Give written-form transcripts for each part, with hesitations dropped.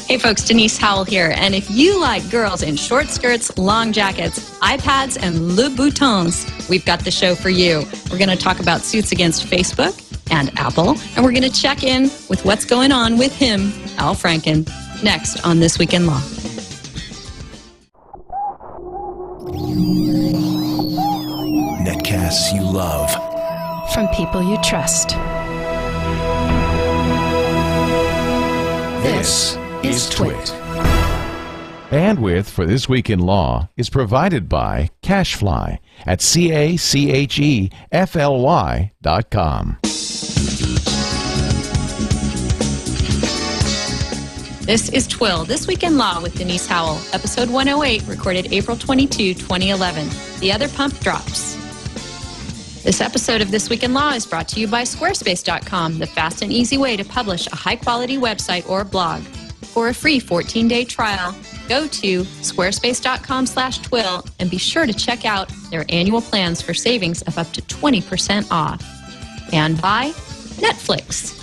Hey folks, Denise Howell here, and if you like girls in short skirts, long jackets, iPads, and Louboutins, we've got the show for you. We're going to talk about suits against Facebook and Apple, and we're going to check in with what's going on with him, Al Franken, next on This Week in Law. Netcasts you love. From people you trust. This is TWiL. Bandwidth for This Week in Law is provided by Cachefly at CACHEFLY.com. This is TWiL, This Week in Law with Denise Howell, episode 108, recorded April 22, 2011. The Other Pump Drops. This episode of This Week in Law is brought to you by Squarespace.com, the fast and easy way to publish a high-quality website or blog. For a free 14-day trial, go to squarespace.com/TWiL and be sure to check out their annual plans for savings of up to 20% off. And by Netflix.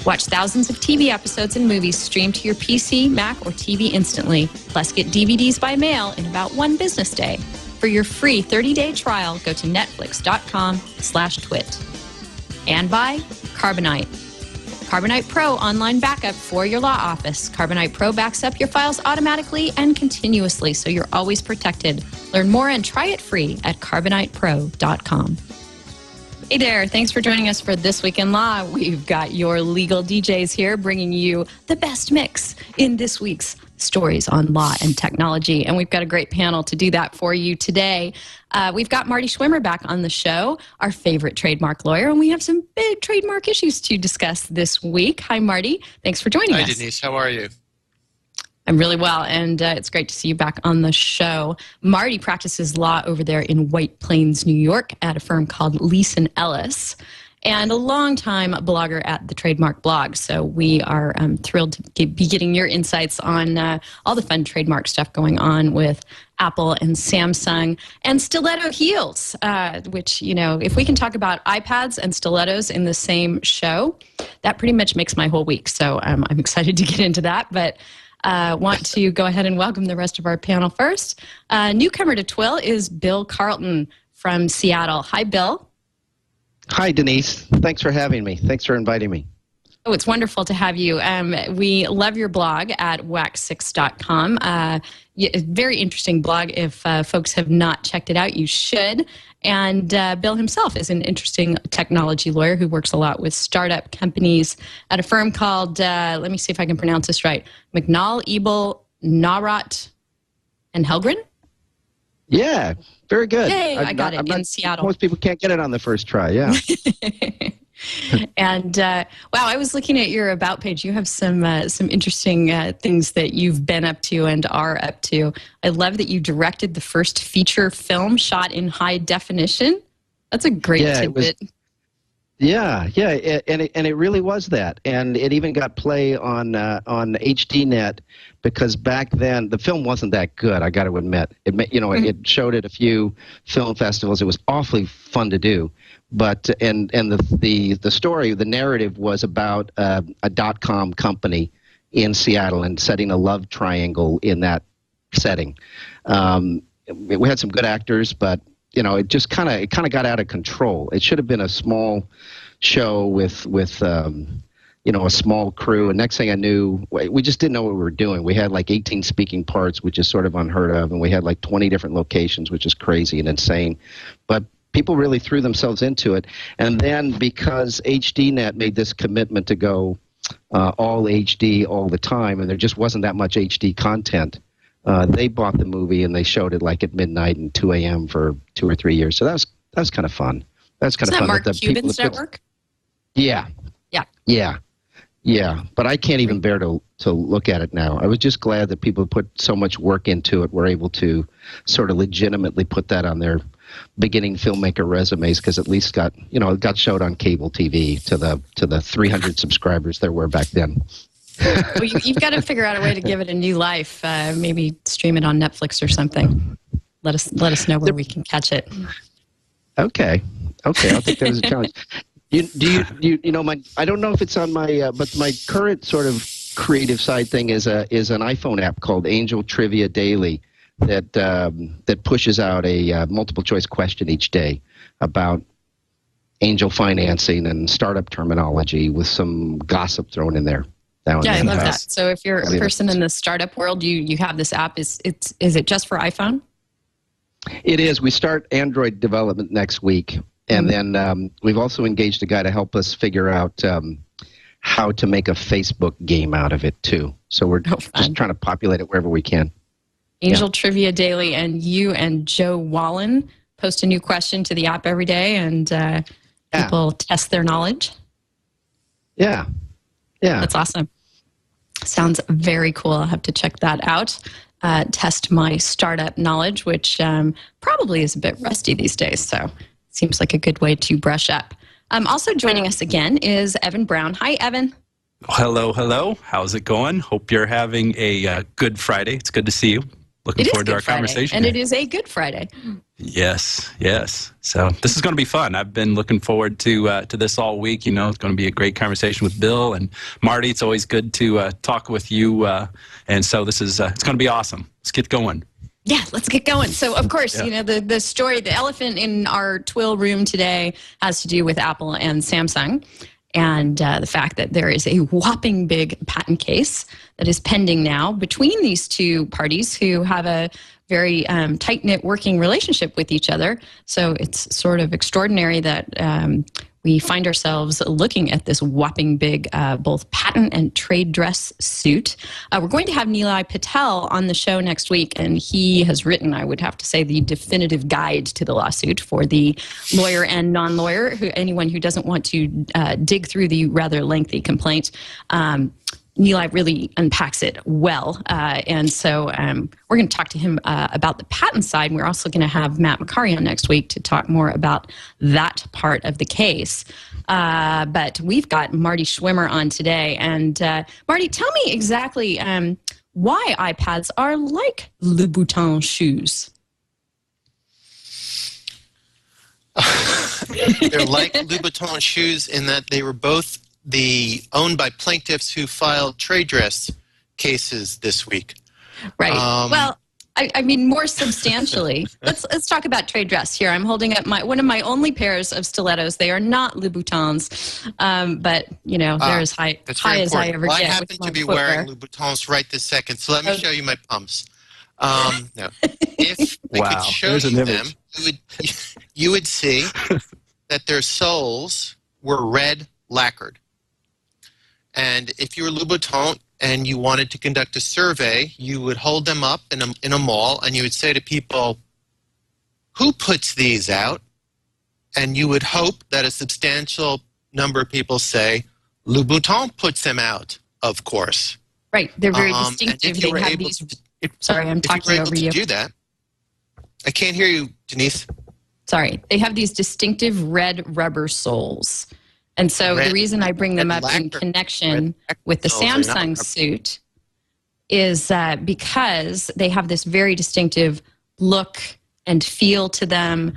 Watch thousands of TV episodes and movies streamed to your PC, Mac, or TV instantly. Plus, get DVDs by mail in about one business day. For your free 30-day trial, go to netflix.com/twit. And by Carbonite. Carbonite Pro online backup for your law office. Carbonite Pro backs up your files automatically and continuously, so you're always protected. Learn more and try it free at carbonitepro.com. Hey there, thanks for joining us for This Week in Law. We've got your legal DJs here bringing you the best mix in this week's stories on law and technology. And we've got a great panel to do that for you today. We've got Marty Schwimmer back on the show, our favorite trademark lawyer, and we have some big trademark issues to discuss this week. Hi, Marty. Thanks for joining us. Hi, Denise. How are you? I'm really well, and it's great to see you back on the show. Marty practices law over there in White Plains, New York, at a firm called Leeson Ellis, and a longtime blogger at the Trademark Blog. So we are thrilled to be getting your insights on all the fun trademark stuff going on with Apple and Samsung and stiletto heels, which, you know, if we can talk about iPads and stilettos in the same show, that pretty much makes my whole week. So I'm excited to get into that, but want to go ahead and welcome the rest of our panel first. Newcomer to TWiL is Bill Carleton from Seattle. Hi, Bill. Hi, Denise. Thanks for having me. Thanks for inviting me. Oh, it's wonderful to have you. We love your blog at wax6.com. Very interesting blog. If folks have not checked it out, you should. And Bill himself is an interesting technology lawyer who works a lot with startup companies at a firm called, let me see if I can pronounce this right, McNall, Ebel, Narot, and Helgren? Yeah, very good. Yay, I got it in Seattle. Most people can't get it on the first try, yeah. And wow, I was looking at your About page. You have some interesting things that you've been up to and are up to. I love that you directed the first feature film shot in high definition. That's a great tidbit. And it really was that, and it even got play on HDNet because back then the film wasn't that good. I got to admit, it showed at a few film festivals. It was awfully fun to do, but and the story, the narrative was about a .com company in Seattle and setting a love triangle in that setting. We had some good actors, but it just kind of got out of control. It should have been a small show with a small crew. And next thing I knew, we just didn't know what we were doing. We had like 18 speaking parts, which is sort of unheard of, and we had like 20 different locations, which is crazy and insane. But people really threw themselves into it. And then because HDNet made this commitment to go all HD all the time, and there just wasn't that much HD content, they bought the movie and they showed it like at midnight and 2 a.m. for 2 or 3 years. So that was kind of fun. That's kind of fun. Mark Cuban's network? Yeah. But I can't even bear to look at it now. I was just glad that people put so much work into it were able to sort of legitimately put that on their beginning filmmaker resumes, because at least it got showed on cable TV to the 300 subscribers there were back then. Well, you've got to figure out a way to give it a new life. Maybe stream it on Netflix or something. Let us know where we can catch it. Okay. I'll take that as a challenge. I don't know if it's on my, but my current sort of creative side thing is an iPhone app called Angel Trivia Daily that pushes out a multiple choice question each day about angel financing and startup terminology with some gossip thrown in there. Yeah, I love that. So if you're a person in the startup world, you have this app. Is it just for iPhone? It is. We start Android development next week, and then we've also engaged a guy to help us figure out how to make a Facebook game out of it too. So we're just trying to populate it wherever we can. Angel Trivia Daily, and you and Joe Wallen post a new question to the app every day, and people test their knowledge. Yeah. That's awesome. Sounds very cool. I'll have to check that out. Test my startup knowledge, which probably is a bit rusty these days, so seems like a good way to brush up. Also joining us again is Evan Brown. Hi, Evan. Hello. How's it going? Hope you're having a good Friday. It's good to see you. Looking forward to our conversation. And it is a good Friday. Yes. So this is going to be fun. I've been looking forward to this all week. You know, it's going to be a great conversation with Bill and Marty. It's always good to talk with you. And so this is it's going to be awesome. Let's get going. Yeah, let's get going. So, of course, you know, the story, the elephant in our TWiL room today has to do with Apple and Samsung. And the fact that there is a whopping big patent case that is pending now between these two parties who have a very tight-knit working relationship with each other. So it's sort of extraordinary that we find ourselves looking at this whopping big both patent and trade dress suit. We're going to have Nilay Patel on the show next week, and he has written, I would have to say, the definitive guide to the lawsuit for the lawyer and non-lawyer, anyone who doesn't want to dig through the rather lengthy complaint. Nilay really unpacks it well, and so we're going to talk to him about the patent side. We're also going to have Matt McCarry on next week to talk more about that part of the case. But we've got Marty Schwimmer on today, and Marty, tell me exactly why iPads are like Louboutin shoes. They're like Louboutin shoes in that they were both owned by plaintiffs who filed trade dress cases this week. Right. Well, I mean, more substantially, let's talk about trade dress here. I'm holding up one of my only pairs of stilettos. They are not Louboutins, but you know they're as high as I ever get. I happen to be wearing Louboutins right this second, so let me show you my pumps. No, if I could show you them, you would see that their soles were red lacquered. And if you were Louboutin and you wanted to conduct a survey, you would hold them up in a mall and you would say to people, who puts these out? And you would hope that a substantial number of people say, Louboutin puts them out, of course. Right. They're very distinctive. They have these... Sorry, I'm talking over you. To do that, I can't hear you, Denise. Sorry. They have these distinctive red rubber soles. And so the reason I bring them up in connection with the Samsung suit is because they have this very distinctive look and feel to them.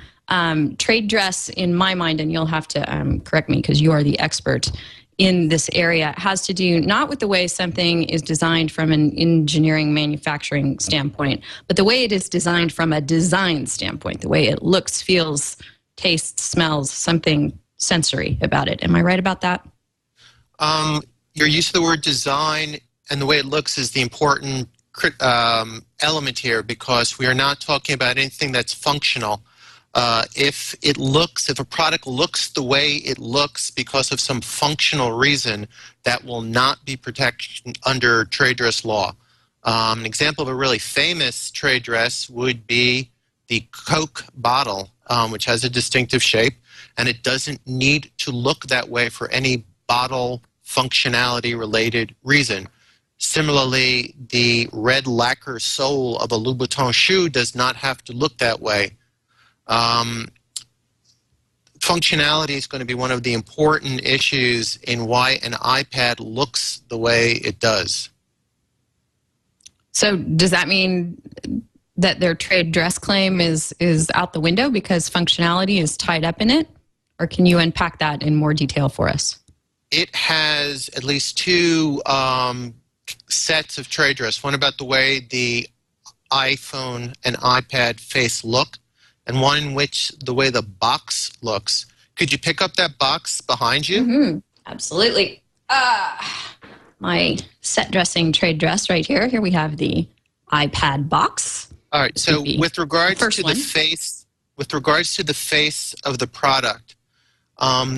Trade dress, in my mind, and you'll have to correct me because you are the expert in this area, has to do not with the way something is designed from an engineering manufacturing standpoint, but the way it is designed from a design standpoint, the way it looks, feels, tastes, smells, something sensory about it. Am I right about that? Your use of the word design and the way it looks is the important element here, because we are not talking about anything that's functional. If a product looks the way it looks because of some functional reason, that will not be protection under trade dress law. An example of a really famous trade dress would be the Coke bottle, which has a distinctive shape, and it doesn't need to look that way for any bottle functionality related reason. Similarly, the red lacquer sole of a Louboutin shoe does not have to look that way. Functionality is going to be one of the important issues in why an iPad looks the way it does. So does that mean that their trade dress claim is out the window because functionality is tied up in it? Or can you unpack that in more detail for us? It has at least two sets of trade dress, one about the way the iPhone and iPad face look, and one in which the way the box looks. Could you pick up that box behind you? Mm-hmm. Absolutely. My set dressing trade dress right here. Here we have the iPad box. All right. So with regards to the face of the product,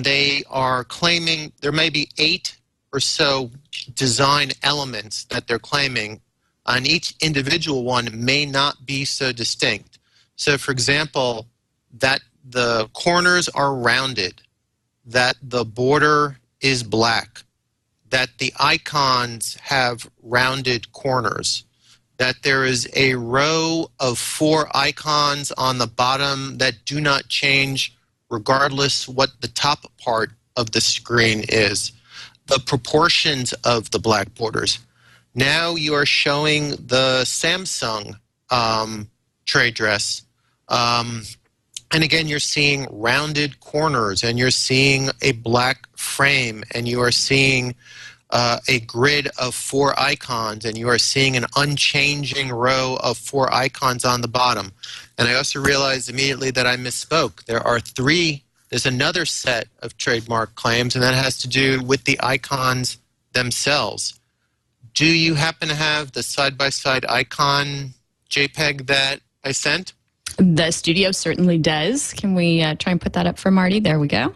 they are claiming there may be 8 or so design elements that they're claiming, and each individual one may not be so distinct. So, for example, that the corners are rounded, that the border is black, that the icons have rounded corners, that there is a row of 4 icons on the bottom that do not change regardless what the top part of the screen is, the proportions of the black borders. Now you are showing the Samsung trade dress. And again, you're seeing rounded corners, and you're seeing a black frame, and you are seeing a grid of 4 icons, and you are seeing an unchanging row of 4 icons on the bottom. And I also realized immediately that I misspoke. There's another set of trademark claims, and that has to do with the icons themselves. Do you happen to have the side-by-side icon JPEG that I sent? The studio certainly does. Can we try and put that up for Marty? There we go.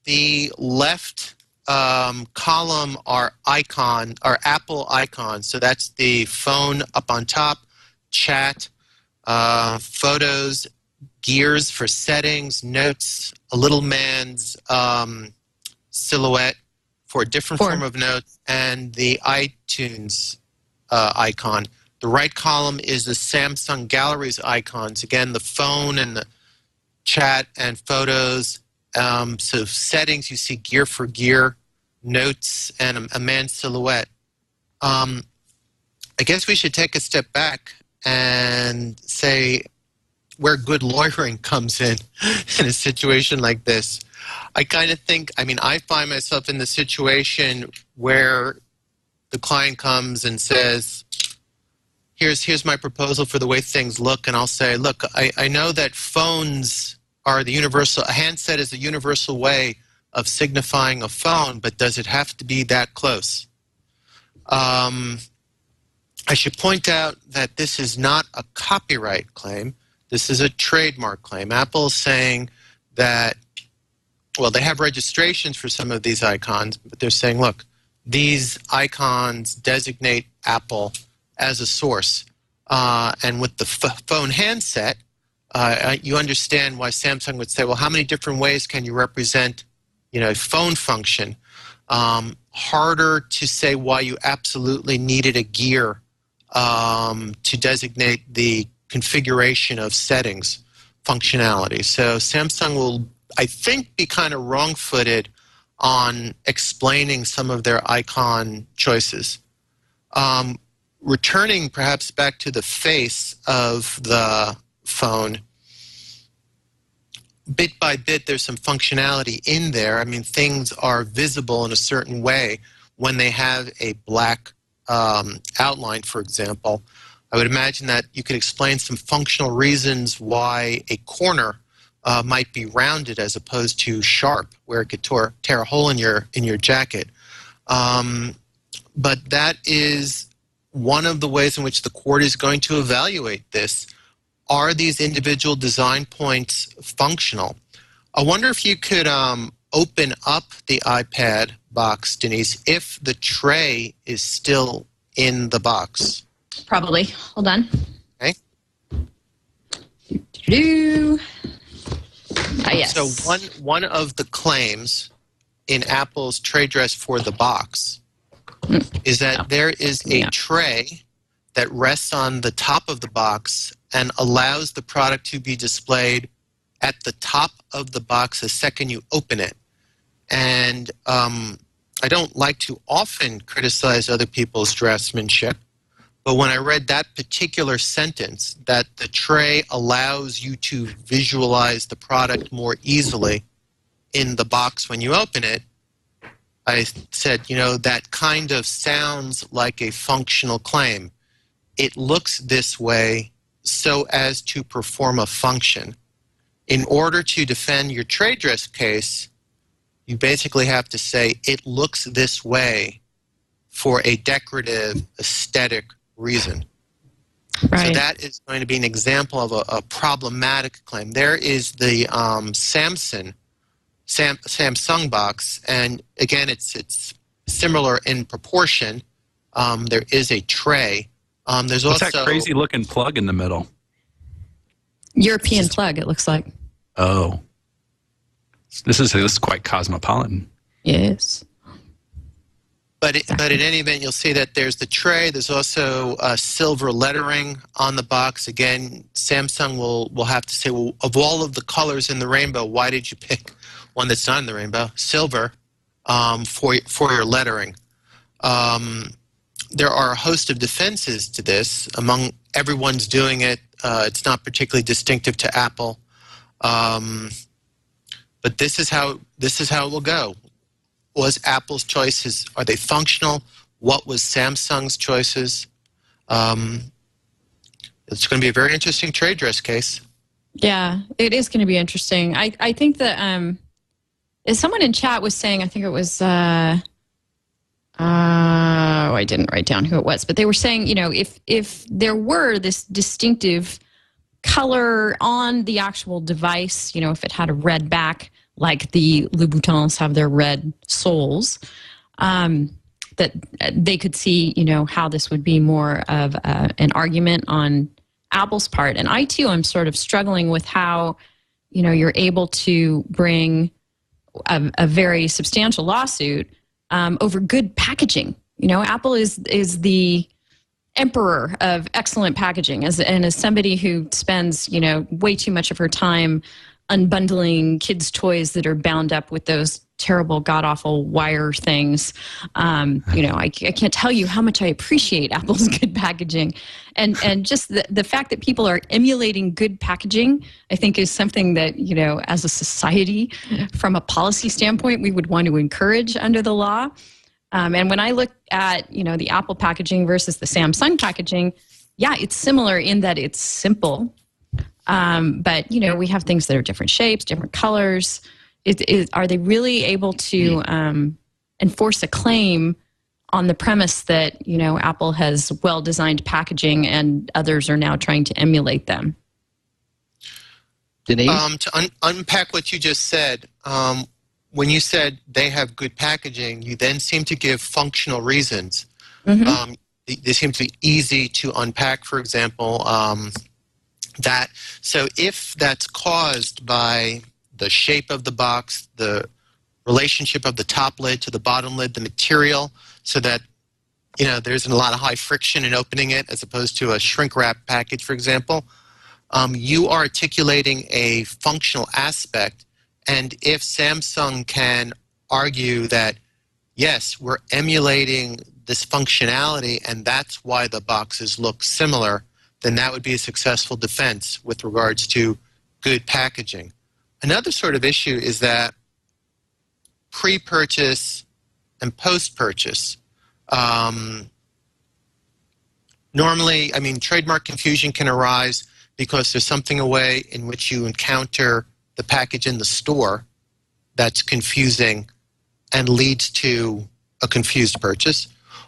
The left column are Apple icons. So that's the phone up on top, chat, photos, gears for settings, notes, a little man's silhouette for a different form of notes, and the iTunes icon. The right column is the Samsung Galleries icons. Again, the phone and the chat and photos. So settings, you see gear for gear, notes, and a man's silhouette. I guess we should take a step back and say where good lawyering comes in a situation like this. I kind of think, I find myself in the situation where the client comes and says, here's my proposal for the way things look, and I'll say, look, I know that phones are a handset is a universal way of signifying a phone, but does it have to be that close? I should point out that this is not a copyright claim. This is a trademark claim. Apple is saying that, well, they have registrations for some of these icons, but they're saying, look, these icons designate Apple as a source. And with the phone handset, you understand why Samsung would say, well, how many different ways can you represent, a phone function? Harder to say why you absolutely needed a gear to designate the configuration of settings functionality. So Samsung will, I think, be kind of wrong-footed on explaining some of their icon choices. Returning perhaps back to the face of the phone, bit by bit there's some functionality in there. Things are visible in a certain way when they have a black outline, for example. I would imagine that you could explain some functional reasons why a corner might be rounded as opposed to sharp, where it could tear a hole in your jacket. But that is one of the ways in which the court is going to evaluate this. Are these individual design points functional? I wonder if you could open up the iPad box, Denise, if the tray is still in the box. Probably. Hold on. Okay. Yes. So one of the claims in Apple's trade dress for the box is that there is a tray that rests on the top of the box and allows the product to be displayed at the top of the box the second you open it. And I don't like to often criticize other people's draftsmanship, but when I read that particular sentence, that the tray allows you to visualize the product more easily in the box when you open it, I said, that kind of sounds like a functional claim. It looks this way so as to perform a function. In order to defend your trade dress case, you basically have to say it looks this way for a decorative, aesthetic reason. Right. So that is going to be an example of a problematic claim. There is the Samsung box, and again, it's similar in proportion. There is a tray. There's What's also that crazy looking plug in the middle? European plug, it looks like. Oh, this is quite cosmopolitan. Yes. But in any event, you'll see that there's the tray. There's also silver lettering on the box. Again, Samsung will have to say, well, of all of the colors in the rainbow, why did you pick one that's not in the rainbow, silver, for your lettering? There are a host of defenses to this. Among everyone's doing it. It's not particularly distinctive to Apple. But this is how it will go. Was Apple's choices, are they functional? What was Samsung's choices? It's going to be a very interesting trade dress case. Yeah, it is going to be interesting. I think that someone in chat was saying, I think it was, I didn't write down who it was, but they were saying, if there were this distinctive color on the actual device, if it had a red back, like the Louboutins have their red soles, that they could see, how this would be more of an argument on Apple's part. And I, too, am sort of struggling with how, you're able to bring a very substantial lawsuit over good packaging. Apple is the emperor of excellent packaging, and as somebody who spends, way too much of her time unbundling kids' toys that are bound up with those terrible, god-awful wire things. I can't tell you how much I appreciate Apple's good packaging. And just the fact that people are emulating good packaging, I think is something that, as a society, from a policy standpoint, we would want to encourage under the law. And when I look at, the Apple packaging versus the Samsung packaging, yeah, it's similar in that it's simple. But, we have things that are different shapes, different colors. Are they really able to enforce a claim on the premise that, Apple has well-designed packaging and others are now trying to emulate them? Denise? To unpack what you just said, when you said they have good packaging, you then seem to give functional reasons. Mm-hmm. They seem to be easy to unpack, for example. So if that's caused by the shape of the box, the relationship of the top lid to the bottom lid, the material, so that there isn't a lot of high friction in opening it as opposed to a shrink wrap package, for example, you are articulating a functional aspect. And if Samsung can argue that, yes, we're emulating this functionality and that's why the boxes look similar, then that would be a successful defense with regards to good packaging. Another sort of issue is that pre-purchase and post-purchase. Normally, trademark confusion can arise because there's something away in which you encounter the package in the store that's confusing and leads to a confused purchase.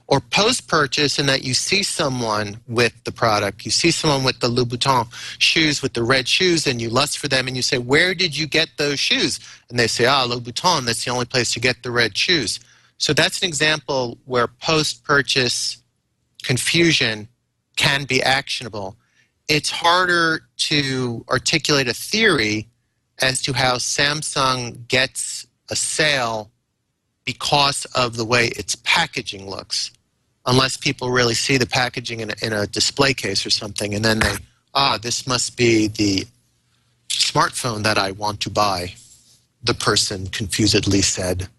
Or post-purchase in that you see someone with the product, you see someone with the Louboutin shoes, with the red shoes, and you lust for them, and you say, where did you get those shoes? And they say, Louboutin, that's the only place to get the red shoes. So that's an example where post-purchase confusion can be actionable. It's harder to articulate a theory as to how Samsung gets a sale because of the way its packaging looks, unless people really see the packaging in a display case or something, and then this must be the smartphone that I want to buy, the person confusedly said.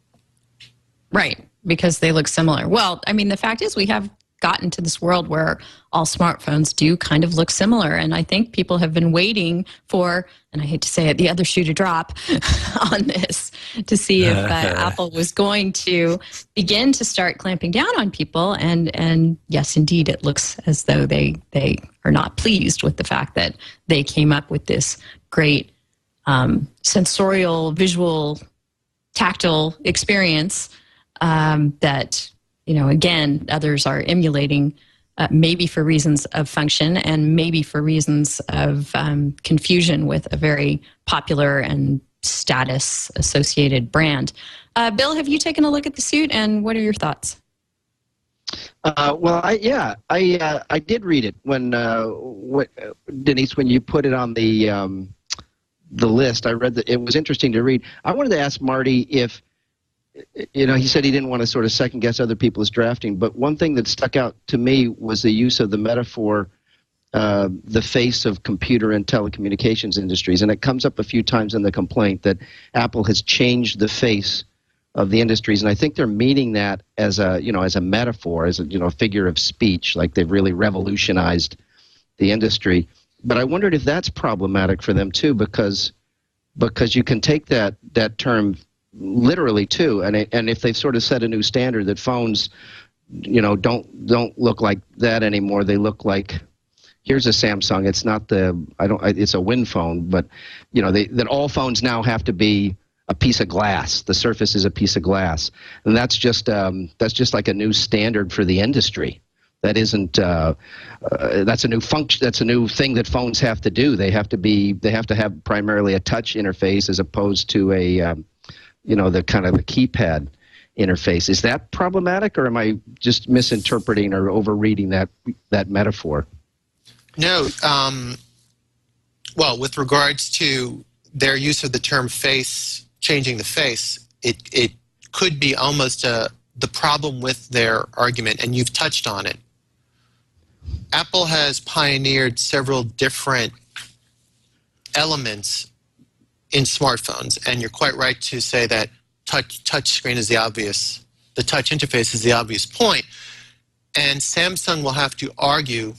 Right, because they look similar. Well, the fact is we have gotten to this world where all smartphones do kind of look similar. And I think people have been waiting for, and I hate to say it, the other shoe to drop on this to see if Apple was going to begin to start clamping down on people. And yes, indeed, it looks as though they are not pleased with the fact that they came up with this great sensorial, visual, tactile experience that, again, others are emulating, maybe for reasons of function and maybe for reasons of confusion with a very popular and status-associated brand. Bill, have you taken a look at the suit, and what are your thoughts? Well, I did read it when Denise, when you put it on the list. I read that it was interesting to read. I wanted to ask Marty if, he said he didn't want to sort of second guess other people's drafting, but one thing that stuck out to me was the use of the metaphor, the face of computer and telecommunications industries. And it comes up a few times in the complaint that Apple has changed the face of the industries. And I think they're meaning that as a metaphor, as a figure of speech, like they've really revolutionized the industry. But I wondered if that's problematic for them too, because you can take that term literally too, and if they've sort of set a new standard that phones, don't look like that anymore. They look like, here's a Samsung. It's not it's a Win phone, but that all phones now have to be a piece of glass. The surface is a piece of glass, and that's just like a new standard for the industry. That isn't. That's a new function. That's a new thing that phones have to do. They have to have primarily a touch interface as opposed to a, the kind of the keypad interface. Is that problematic, or am I just misinterpreting or overreading that metaphor? No. Well, with regards to their use of the term face, changing the face, it could be almost the problem with their argument, and you've touched on it. Apple has pioneered several different elements in smartphones, and you're quite right to say that touch screen is the touch interface is the obvious point. And Samsung will have to argue,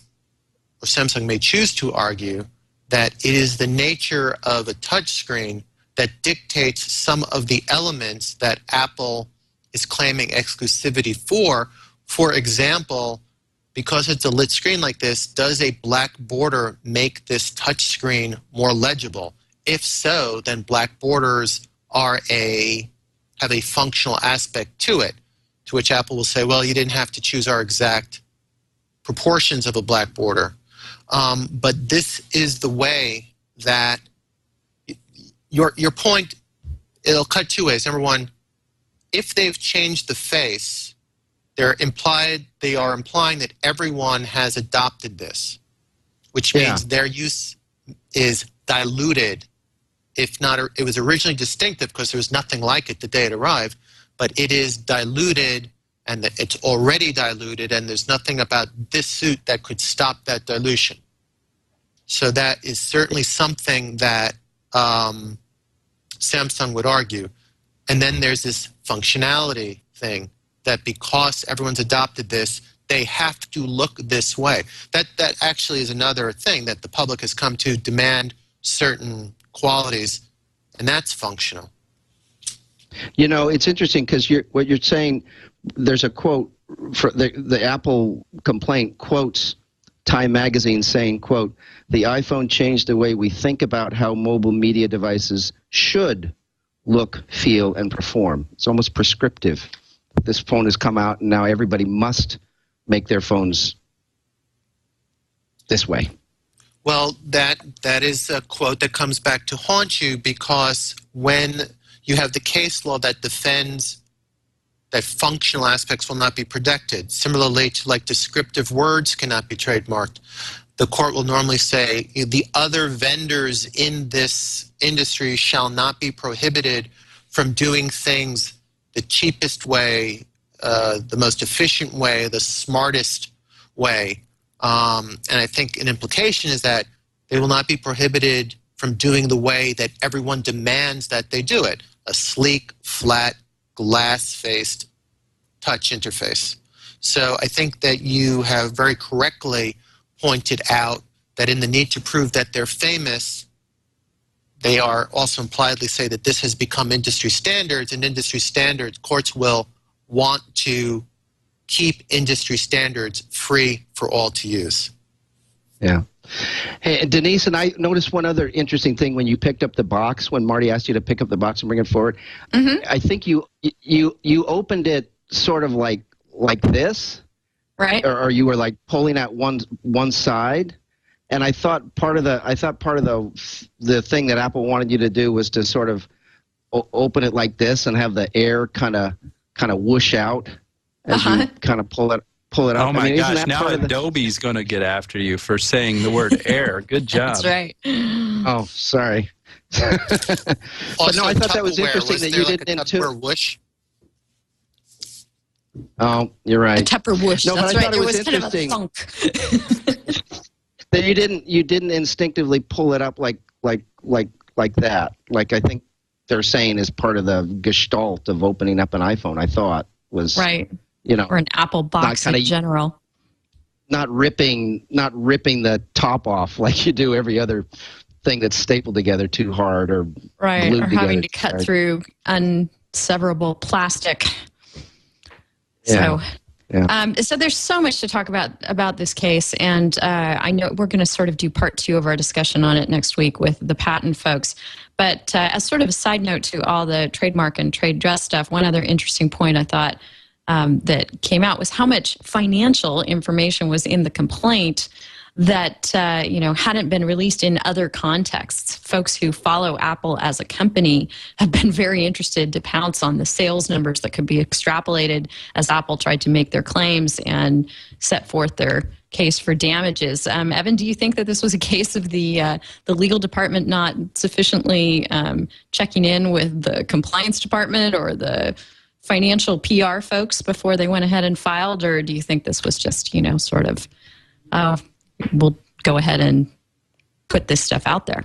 or Samsung may choose to argue, that it is the nature of a touch screen that dictates some of the elements that Apple is claiming exclusivity for. For example, because it's a lit screen like this, does a black border make this touch screen more legible? If so, then black borders have a functional aspect to it, to which Apple will say, well, you didn't have to choose our exact proportions of a black border. But this is the way that your point, it'll cut two ways. Number one, if they've changed the face, they are implying that everyone has adopted this, which means their use is diluted. If not, it was originally distinctive because there was nothing like it the day it arrived, but it is diluted, and it's already diluted, and there's nothing about this suit that could stop that dilution. So that is certainly something that Samsung would argue. And then there's this functionality thing, that because everyone's adopted this, they have to look this way. That actually is another thing, that the public has come to demand certain qualities, and that's functional. It's interesting because what you're saying, there's a quote, for the Apple complaint quotes Time magazine saying, quote, "The iPhone changed the way we think about how mobile media devices should look, feel, and perform." It's almost prescriptive. This phone has come out, and now everybody must make their phones this way. Well, that is a quote that comes back to haunt you, because when you have the case law that defends that functional aspects will not be protected, similarly to like descriptive words cannot be trademarked, the court will normally say the other vendors in this industry shall not be prohibited from doing things the cheapest way, the most efficient way, the smartest way. And I think an implication is that they will not be prohibited from doing the way that everyone demands that they do it, a sleek, flat, glass-faced touch interface. So I think that you have very correctly pointed out that in the need to prove that they're famous, they are also impliedly say that this has become industry standards, and industry standards, courts will want to keep industry standards free for all to use. Yeah. Hey, Denise, and I noticed one other interesting thing when you picked up the box, when Marty asked you to pick up the box and bring it forward. Mm-hmm. I think you opened it sort of like this, Right. or you were like pulling at one side. And I thought part of the thing that Apple wanted you to do was to sort of open it like this and have the air kind of whoosh out as you kind of pull it up. Oh my gosh! Isn't that Now Adobe's going to get after you for saying the word air. Good job. That's right. Oh, sorry. But no, I thought that was interesting that you didn't Tupperware whoosh? Oh, you're right. A Tupperware whoosh. No, That's but I right. thought It was kind of a interesting funk. that you didn't instinctively pull it up like that. Like I think they're saying is part of the gestalt of opening up an iPhone. I thought was Right. Or an Apple box in general. Not ripping the top off like you do every other thing that's stapled together too hard or Right, glued or having together to cut hard. through unseverable plastic. Yeah. So there's so much to talk about this case, and I know we're going to sort of do part 2 of our discussion on it next week with the patent folks. But as sort of a side note to all the trademark and trade dress stuff, one other interesting point I thought that came out was how much financial information was in the complaint that hadn't been released in other contexts. Folks who follow Apple as a company have been very interested to pounce on the sales numbers that could be extrapolated as Apple tried to make their claims and set forth their case for damages. Evan, do you think that this was a case of the legal department not sufficiently checking in with the compliance department or the financial PR folks before they went ahead and filed, or do you think this was just, sort of, we'll go ahead and put this stuff out there?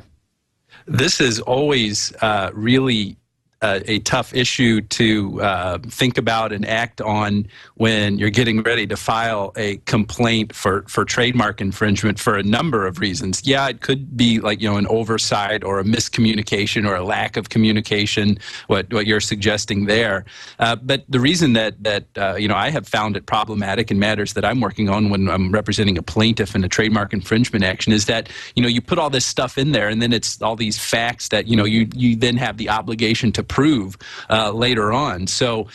This is always really a tough issue to think about and act on when you're getting ready to file a complaint for trademark infringement for a number of reasons. Yeah, it could be like, an oversight or a miscommunication or a lack of communication, what you're suggesting there. But the reason that I have found it problematic in matters that I'm working on when I'm representing a plaintiff in a trademark infringement action is that, you put all this stuff in there and then it's all these facts that, you then have the obligation to prove later on. So,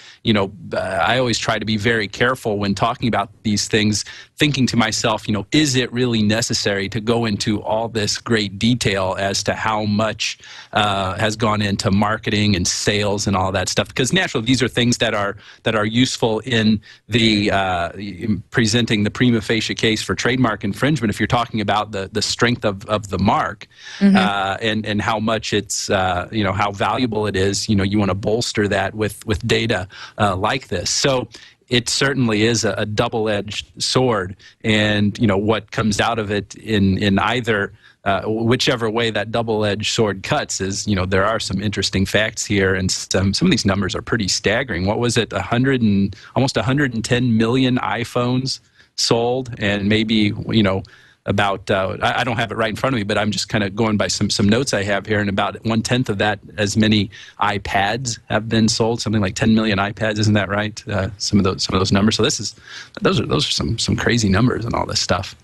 I always try to be very careful when talking about these things, thinking to myself, is it really necessary to go into all this great detail as to how much has gone into marketing and sales and all that stuff? Because naturally, these are things that are useful in the presenting the prima facie case for trademark infringement. If you're talking about the strength of the mark, and how much it's how valuable it is, you want to bolster that with data like this. So it certainly is a double-edged sword, and what comes out of it in either whichever way that double-edged sword cuts is, there are some interesting facts here, and some of these numbers are pretty staggering. What was it? Almost 110 million iPhones sold, and maybe about I don't have it right in front of me, but I'm just kind of going by some notes I have here, and about 1/10 of that, as many iPads have been sold, something like 10 million iPads, isn't that right? Some of those numbers. So those are some crazy numbers and all this stuff.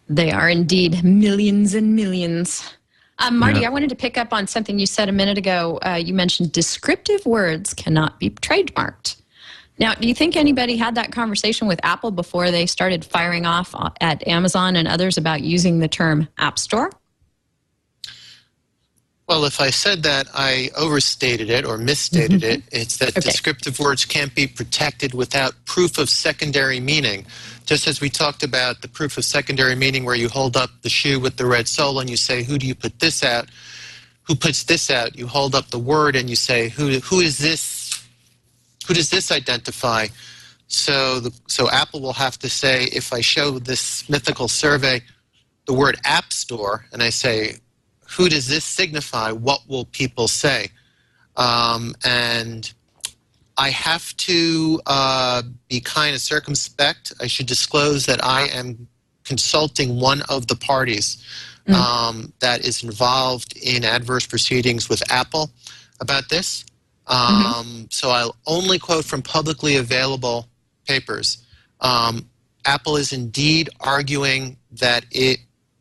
They are indeed millions and millions. Marty, I wanted to pick up on something you said a minute ago. You mentioned descriptive words cannot be trademarked. Now, do you think anybody had that conversation with Apple before they started firing off at Amazon and others about using the term App Store? Well, if I said that, I overstated it or misstated it. It's that descriptive words can't be protected without proof of secondary meaning. Just as we talked about the proof of secondary meaning where you hold up the shoe with the red sole and you say, who do you put this out? Who puts this out? You hold up the word and you say, who is this? Who does this identify? So Apple will have to say, if I show this mythical survey the word App Store, and I say, who does this signify? What will people say? And I have to be kind of circumspect. I should disclose that I am consulting one of the parties that is involved in adverse proceedings with Apple about this. So I'll only quote from publicly available papers. Apple is indeed arguing that it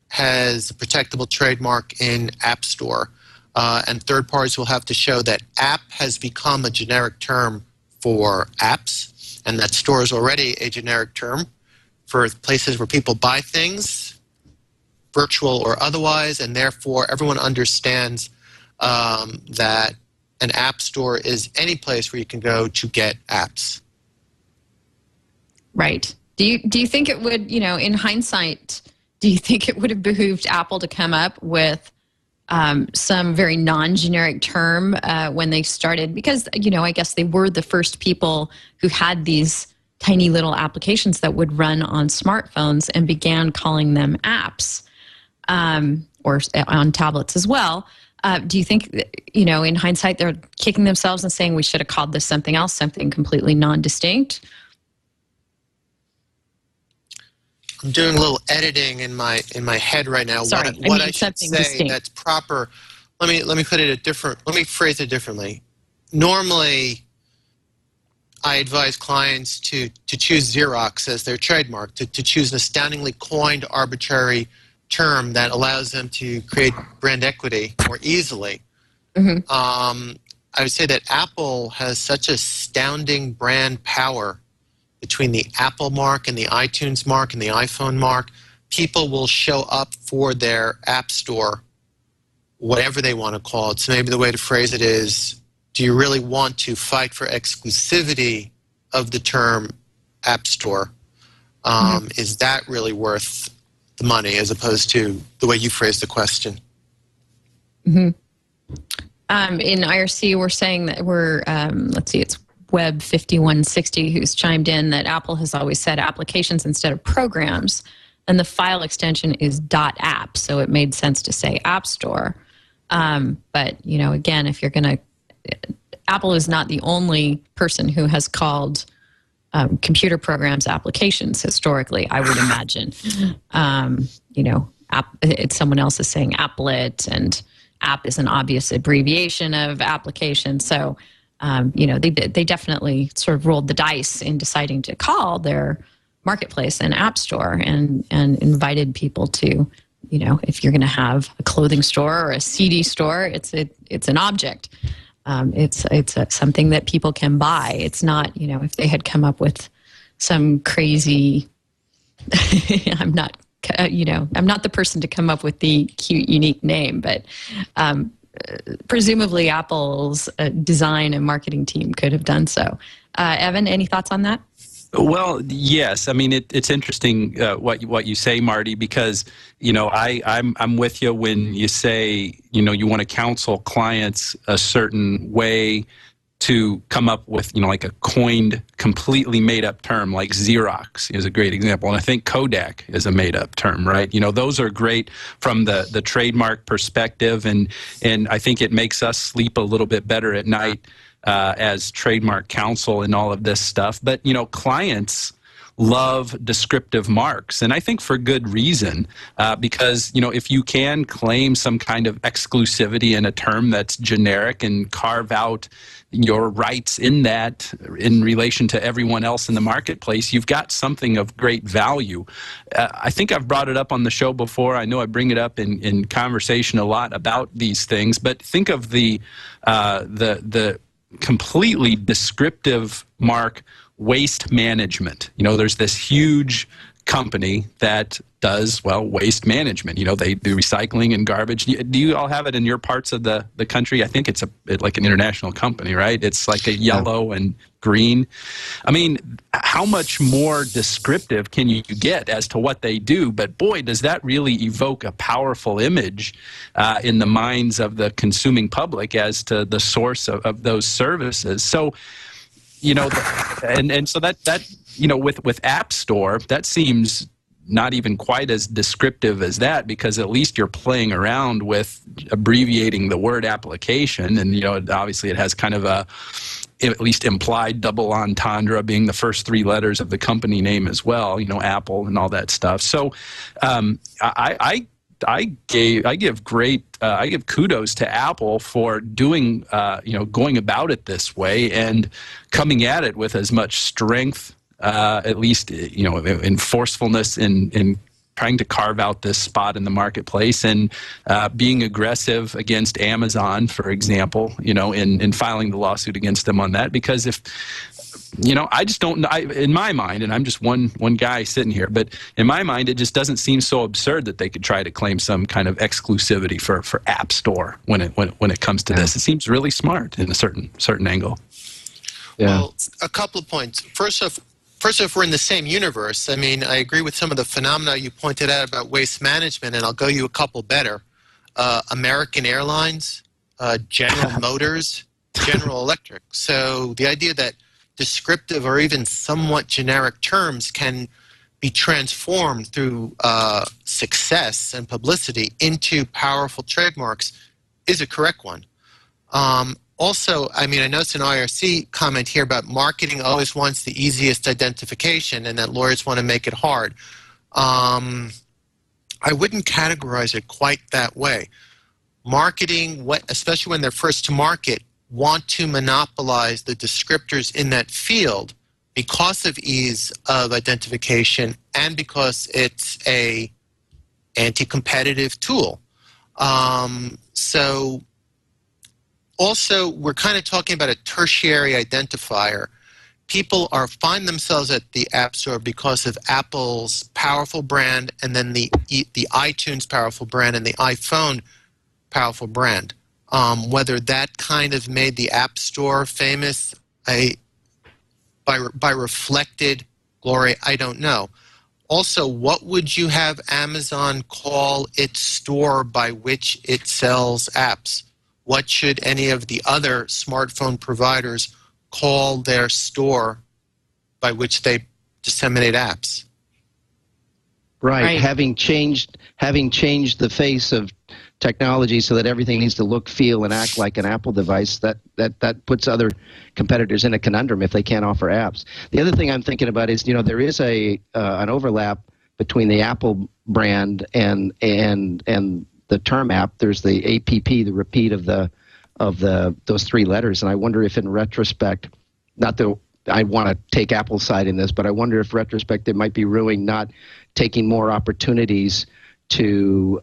has a protectable trademark in App Store. And third parties will have to show that app has become a generic term for apps, and that store is already a generic term for places where people buy things, virtual or otherwise, and therefore everyone understands that an app store is any place where you can go to get apps. Right. Do you think it would, in hindsight, do you think it would have behooved Apple to come up with some very non-generic term when they started? Because, I guess they were the first people who had these tiny little applications that would run on smartphones and began calling them apps, or on tablets as well. Do you think, in hindsight, they're kicking themselves and saying we should have called this something else, something completely non-distinct? I'm doing a little editing in my head right now. Sorry, what I should something say distinct. that's proper. Let me put it let me phrase it differently. Normally, I advise clients to choose Xerox as their trademark, to choose an astoundingly coined arbitrary term that allows them to create brand equity more easily. I would say that Apple has such astounding brand power between the Apple mark and the iTunes mark and the iPhone mark. People will show up for their app store, whatever they want to call it. So maybe the way to phrase it is, do you really want to fight for exclusivity of the term app store? Is that really worth the money, as opposed to the way you phrased the question? In IRC, we're saying that we're, let's see, it's Web 5160 who's chimed in that Apple has always said applications instead of programs, and the file extension is .app, so it made sense to say App Store. But, again, if you're going to, Apple is not the only person who has called computer programs applications historically, I would imagine. It's someone else is saying applet, and app is an obvious abbreviation of application. So, they definitely sort of rolled the dice in deciding to call their marketplace an app store, and invited people to, if you're going to have a clothing store or a CD store, it's an object. It's something that people can buy. It's not, if they had come up with some crazy, I'm not the person to come up with the cute, unique name, but presumably Apple's design and marketing team could have done so. Evan, any thoughts on that? Well, yes. I mean, it's interesting what you say, Marty, because I'm with you when you say you want to counsel clients a certain way to come up with like a coined, completely made-up term, like Xerox is a great example, and I think Kodak is a made-up term, right? Those are great from the trademark perspective, and I think it makes us sleep a little bit better at night as trademark counsel and all of this stuff. But clients love descriptive marks, and I think for good reason, because if you can claim some kind of exclusivity in a term that's generic and carve out your rights in that in relation to everyone else in the marketplace, you've got something of great value. I think I've brought it up on the show before. I know I bring it up in conversation a lot about these things, but think of the completely descriptive mark Waste Management. There's this huge company that does, waste management. They do recycling and garbage. Do you all have it in your parts of the country? I think it's like an international company, right? It's like a yellow and green. I mean, how much more descriptive can you get as to what they do? But boy, does that really evoke a powerful image in the minds of the consuming public as to the source of those services. So, and so that with App Store, that seems not even quite as descriptive as that, because at least you're playing around with abbreviating the word application, and obviously it has kind of a at least implied double entendre being the first three letters of the company name as well, Apple and all that stuff. So I give kudos to Apple for doing, going about it this way and coming at it with as much strength, at least, in forcefulness in trying to carve out this spot in the marketplace, and being aggressive against Amazon, for example, in filing the lawsuit against them on that. Because if, I just don't, in my mind, and I'm just one guy sitting here, but in my mind, it just doesn't seem so absurd that they could try to claim some kind of exclusivity for App Store when it comes to this. It seems really smart in a certain angle. Yeah. Well, a couple of points. First off, we're in the same universe. I mean, I agree with some of the phenomena you pointed out about waste management, and I'll go you a couple better. American Airlines, General Motors, General Electric. So the idea that descriptive or even somewhat generic terms can be transformed through success and publicity into powerful trademarks is a correct one. Also, I mean, I noticed an IRC comment here about marketing always wants the easiest identification and that lawyers want to make it hard. I wouldn't categorize it quite that way. Marketing, especially when they're first to market, want to monopolize the descriptors in that field because of ease of identification and because it's a anti-competitive tool. Also, we're kind of talking about a tertiary identifier. People find themselves at the App Store because of Apple's powerful brand, and then the iTunes powerful brand and the iPhone powerful brand. Whether that kind of made the App Store famous by reflected glory, I don't know. Also, what would you have Amazon call its store by which it sells apps? What should any of the other smartphone providers call their store by which they disseminate apps? Right. Having changed the face of technology so that everything needs to look, feel, and act like an Apple device, that puts other competitors in a conundrum if they can't offer apps. The other thing I'm thinking about is, there is an overlap between the Apple brand and the term app. There's the APP, the repeat of those three letters, and I wonder if in retrospect, not that I want to take Apple's side in this, but I wonder if retrospect it might be ruining not taking more opportunities to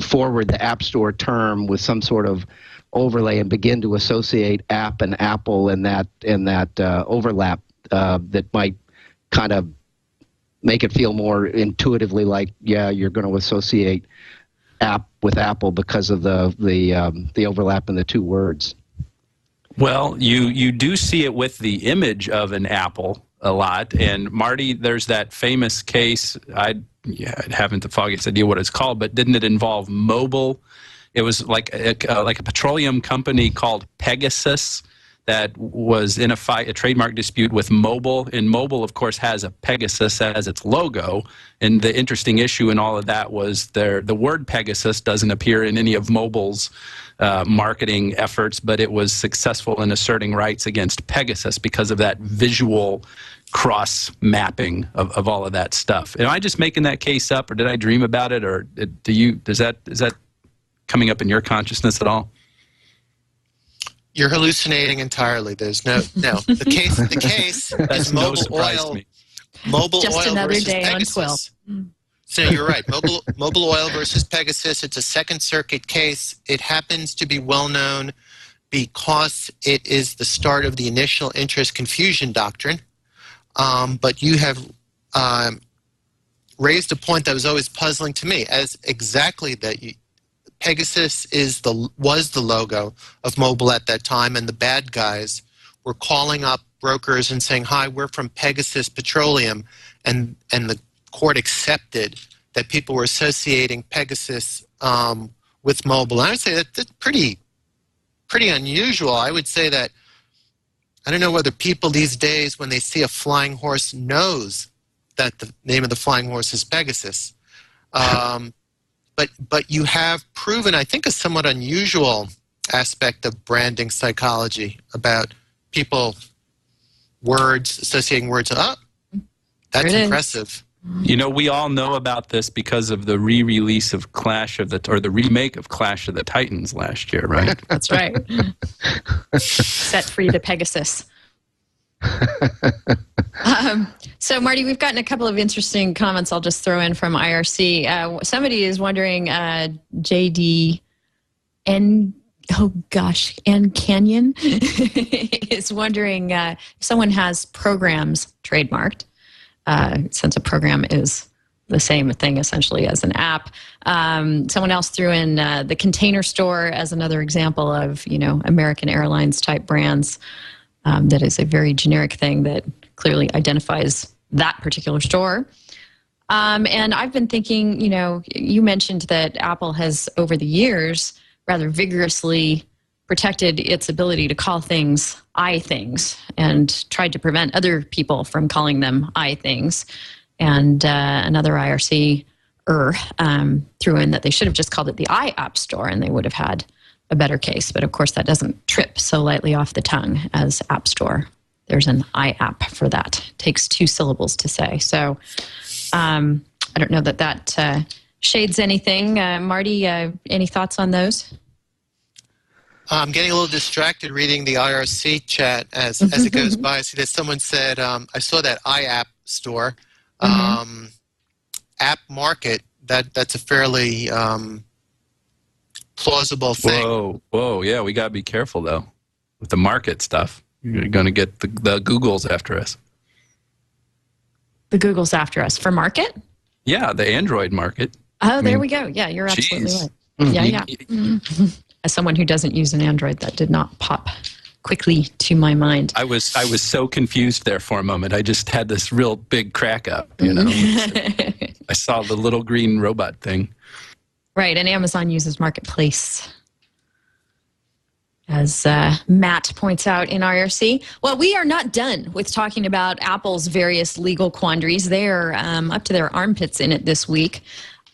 forward the App Store term with some sort of overlay and begin to associate app and Apple and that overlap that might kind of make it feel more intuitively like, you're going to associate app with Apple because of the overlap in the two words. Well, you do see it with the image of an apple a lot. And Marty, there's that famous case, I haven't the foggiest idea what it's called, but didn't it involve mobile? It was like a petroleum company called Pegasus that was in a trademark dispute with Mobile. And Mobile, of course, has a Pegasus as its logo. And the interesting issue in all of that was the word Pegasus doesn't appear in any of Mobile's marketing efforts, but it was successful in asserting rights against Pegasus because of that visual cross mapping of all of that stuff. Am I just making that case up, or did I dream about it, or is that coming up in your consciousness at all? You're hallucinating entirely. There's no. The case is Mobile Oil. Mobile Just Oil another versus day Pegasus. on TWiL. So you're right. Mobile Oil versus Pegasus. It's a Second Circuit case. It happens to be well known because it is the start of the initial interest confusion doctrine. But you have raised a point that was always puzzling to me, as exactly that Pegasus was the logo of Mobile at that time, and the bad guys were calling up brokers and saying, "Hi, we're from Pegasus Petroleum," and the court accepted that people were associating Pegasus with Mobile. And I would say that's pretty unusual. I would say that I don't know whether people these days, when they see a flying horse, knows that the name of the flying horse is Pegasus. But you have proven, I think, a somewhat unusual aspect of branding psychology about people words, associating words. Oh, that's impressive. You know, we all know about this because of the re-release of the remake of Clash of the Titans last year, right? That's right. Set free the Pegasus. So, Marty, we've gotten a couple of interesting comments I'll just throw in from IRC. Somebody is wondering, JD and Canyon is wondering if someone has programs trademarked. Since a program is the same thing essentially as an app. Someone else threw in the Container Store as another example of, American Airlines type brands. That is a very generic thing that clearly identifies that particular store. And I've been thinking, you mentioned that Apple has over the years rather vigorously protected its ability to call things iThings and tried to prevent other people from calling them iThings. And another IRC threw in that they should have just called it the iApp Store and they would have had a better case. But of course, that doesn't trip so lightly off the tongue as App Store. There's an iApp for that. It takes 2 syllables to say. So I don't know that shades anything. Marty, any thoughts on those? I'm getting a little distracted reading the IRC chat as it goes by. I see that someone said, I saw that iApp Store. App Market, that's a fairly plausible thing. Whoa, yeah, we got to be careful, though, with the market stuff. You're going to get the Googles after us. The Google's after us for market? Yeah, the Android market. Oh, there we go. Yeah, you're absolutely right. Yeah. As someone who doesn't use an Android, that did not pop quickly to my mind. I was so confused there for a moment. I just had this real big crack up, I saw the little green robot thing. Right, and Amazon uses Marketplace, as Matt points out in IRC. Well, we are not done with talking about Apple's various legal quandaries. They're up to their armpits in it this week.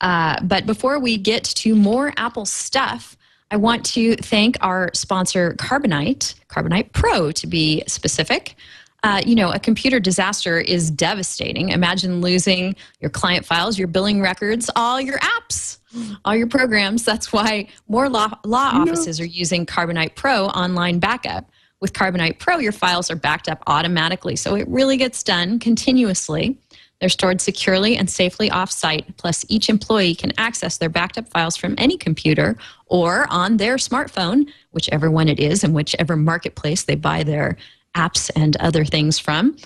But before we get to more Apple stuff, I want to thank our sponsor, Carbonite Pro, to be specific. A computer disaster is devastating. Imagine losing your client files, your billing records, all your apps, all your programs. That's why more law offices are using Carbonite Pro online backup. With Carbonite Pro, your files are backed up automatically, so it really gets done continuously. They're stored securely and safely off-site, plus each employee can access their backed up files from any computer or on their smartphone, whichever one it is and whichever marketplace they buy their apps and other things from,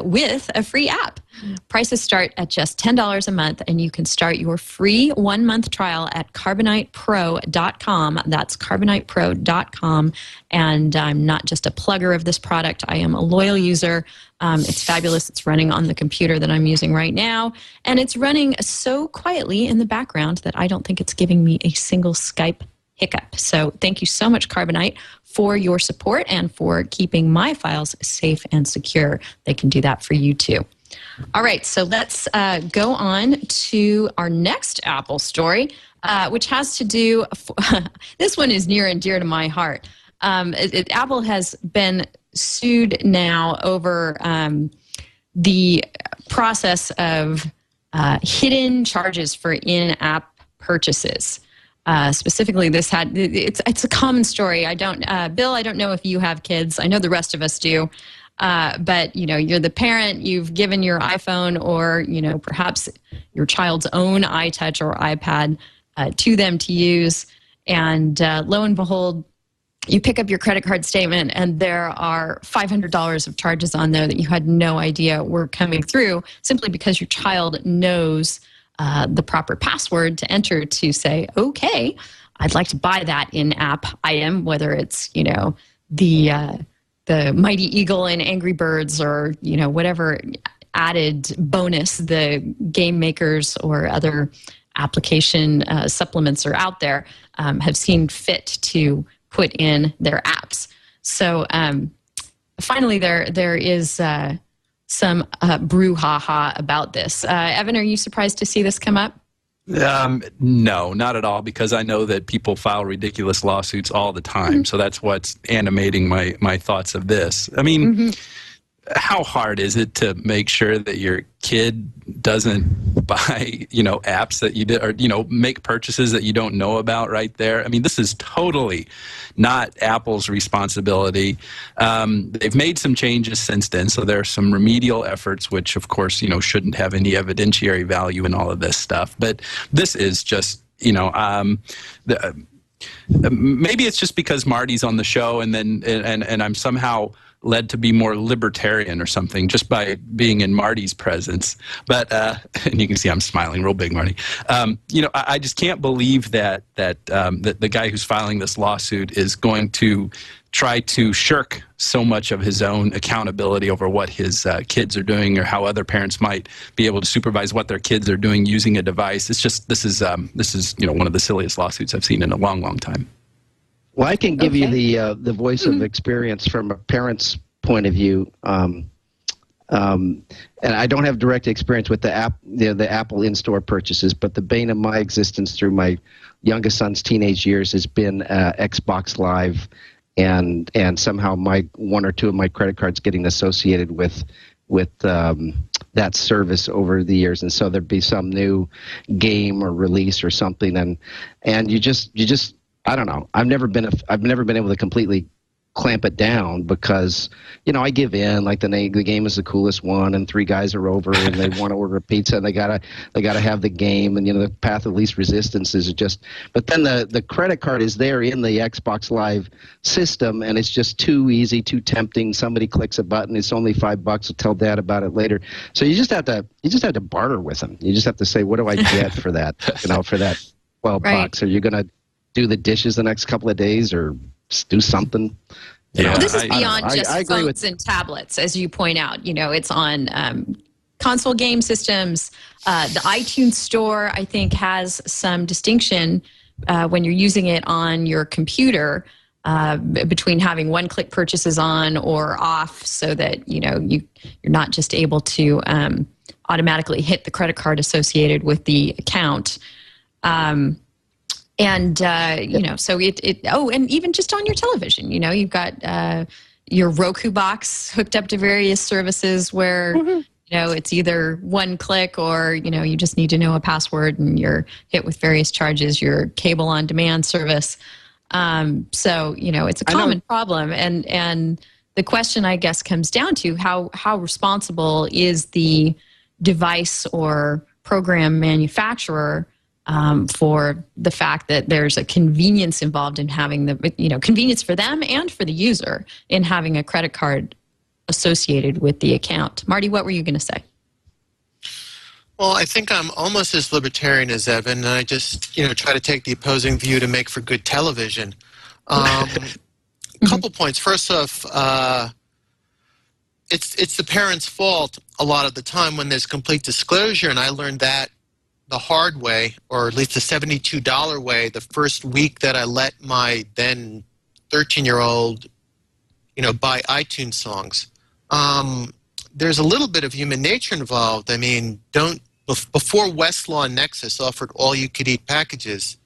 with a free app. Prices start at just $10 a month, and you can start your free 1-month trial at carbonitepro.com. That's carbonitepro.com. And I'm not just a plugger of this product. I am a loyal user. It's fabulous. It's running on the computer that I'm using right now. And it's running so quietly in the background that I don't think it's giving me a single Skype hiccup. So thank you so much, Carbonite, for your support and for keeping my files safe and secure. They can do that for you too. All right, so let's go on to our next Apple story, which has to do, this one is near and dear to my heart. Apple has been sued now over the process of hidden charges for in-app purchases. Specifically, it's a common story. Bill, I don't know if you have kids. I know the rest of us do. But you're the parent. You've given your iPhone or perhaps your child's own iTouch or iPad to them to use, and lo and behold, you pick up your credit card statement and there are $500 of charges on there that you had no idea were coming through, simply because your child knows the proper password to enter to say, okay, I'd like to buy that in-app item, whether it's, the Mighty Eagle in Angry Birds or, whatever added bonus the game makers or other application supplements are out there have seen fit to put in their apps. So finally, there is some brouhaha about this. Evan, are you surprised to see this come up? No, not at all, because I know that people file ridiculous lawsuits all the time. So that's what's animating my thoughts of this. I mean, how hard is it to make sure that your kid doesn't buy, apps that you did, or, make purchases that you don't know about right there? I mean, this is totally not Apple's responsibility. They've made some changes since then, so there are some remedial efforts, which, of course, shouldn't have any evidentiary value in all of this stuff. But this is just, maybe it's just because Marty's on the show, and then and I'm somehow led to be more libertarian or something just by being in Marty's presence. But and you can see I'm smiling real big, Marty. I just can't believe that the guy who's filing this lawsuit is going to try to shirk so much of his own accountability over what his kids are doing, or how other parents might be able to supervise what their kids are doing using a device. It's just this is one of the silliest lawsuits I've seen in a long, long time. Well, I can give you the voice of experience from a parent's point of view, and I don't have direct experience with the Apple in-store purchases, but the bane of my existence through my youngest son's teenage years has been Xbox Live, and somehow one or two of my credit cards getting associated with that service over the years, and so there'd be some new game or release or something, and you just I don't know. I've never been able to completely clamp it down because, I give in. Like the game is the coolest one, and three guys are over and they want to order a pizza, and they gotta have the game, and the path of least resistance is just. But then the credit card is there in the Xbox Live system, and it's just too easy, too tempting. Somebody clicks a button. It's only $5. I'll tell Dad about it later. So you just have to barter with them. You just have to say, what do I get for that? For that $12. Are you gonna do the dishes the next couple of days, or do something? Well, this is beyond just phones and tablets, as you point out. It's on console game systems. The iTunes Store, I think, has some distinction when you're using it on your computer between having one-click purchases on or off, so that you're not just able to automatically hit the credit card associated with the account. And, so and even just on your television, you've got your Roku box hooked up to various services where, it's either one click or, you just need to know a password and you're hit with various charges, your cable on demand service. So, it's a common problem. And the question, I guess, comes down to how responsible is the device or program manufacturer for the fact that there's a convenience involved in having convenience for them and for the user in having a credit card associated with the account. Marty, what were you going to say? Well, I think I'm almost as libertarian as Evan, and I just, try to take the opposing view to make for good television. A couple points. First off, it's the parent's fault a lot of the time when there's complete disclosure, and I learned that the hard way, or at least the $72 way, the first week that I let my then 13-year-old, buy iTunes songs. There's a little bit of human nature involved. I mean, before Westlaw and Nexus offered all-you-could-eat packages,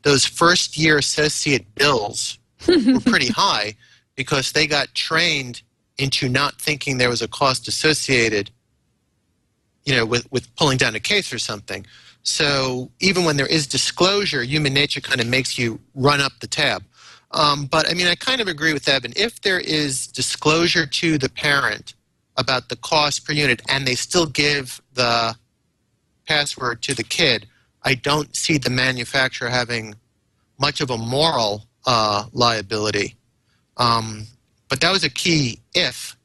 those first-year associate bills were pretty high because they got trained into not thinking there was a cost associated with pulling down a case or something. So even when there is disclosure, human nature kind of makes you run up the tab. But I mean, I kind of agree with Evan. If there is disclosure to the parent about the cost per unit and they still give the password to the kid, I don't see the manufacturer having much of a moral liability. But that was a key if.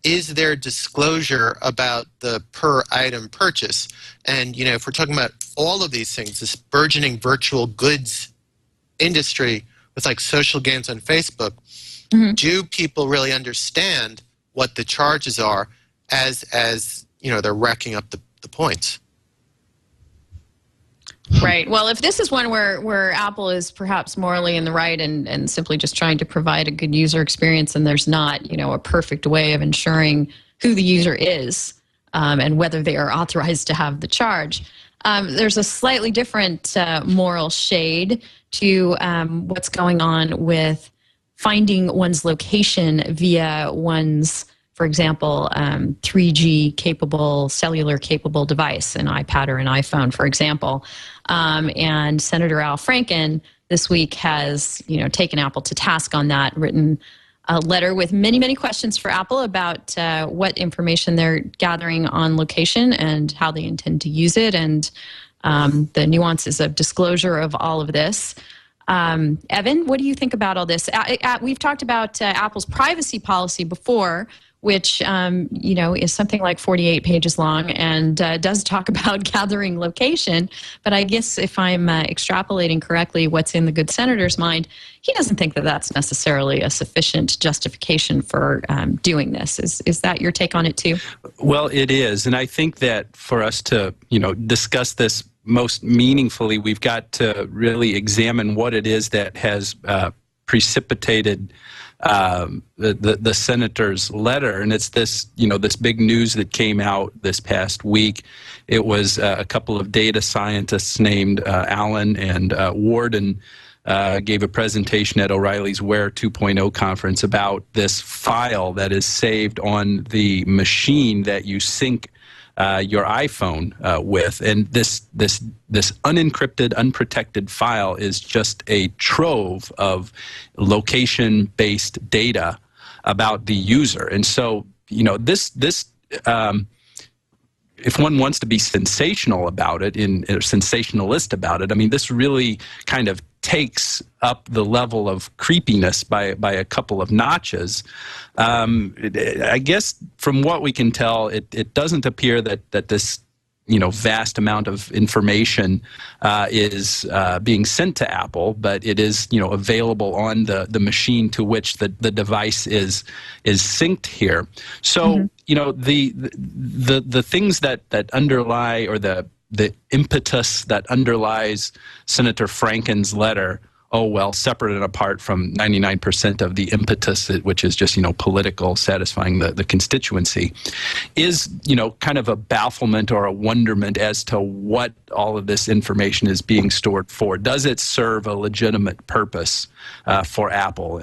Is there disclosure about the per item purchase? And, if we're talking about all of these things, this burgeoning virtual goods industry with like social games on Facebook, do people really understand what the charges are as they're racking up the points? Right. Well, if this is one where Apple is perhaps morally in the right and simply just trying to provide a good user experience, and there's not, a perfect way of ensuring who the user is and whether they are authorized to have the charge, There's a slightly different moral shade to what's going on with finding one's location via one's, for example, 3G capable, cellular capable device, an iPad or an iPhone, for example. And Senator Al Franken this week has, taken Apple to task on that, written a letter with many, many questions for Apple about what information they're gathering on location and how they intend to use it, and the nuances of disclosure of all of this. Evan, what do you think about all this? We've talked about Apple's privacy policy before, which is something like 48 pages long and does talk about gathering location. But I guess if I'm extrapolating correctly what's in the good senator's mind, he doesn't think that that's necessarily a sufficient justification for doing this. Is that your take on it too? Well, it is. And I think that for us to, discuss this most meaningfully, we've got to really examine what it is that has precipitated the senator's letter. And it's this, this big news that came out this past week. It was a couple of data scientists named Allen and Warden gave a presentation at O'Reilly's Wear 2.0 conference about this file that is saved on the machine that you sync your iPhone with, and this unencrypted, unprotected file is just a trove of location-based data about the user. And so, this if one wants to be sensational about it, or sensationalist about it, I mean, this really kind of takes up the level of creepiness by a couple of notches. I guess from what we can tell, it doesn't appear that this vast amount of information is being sent to Apple, but it is available on the machine to which the device is synced here. So the things that underlie, or the impetus that underlies Senator Franken's letter, separate and apart from 99% of the impetus, which is just, political, satisfying the constituency, is, kind of a bafflement or a wonderment as to what all of this information is being stored for. Does it serve a legitimate purpose for Apple?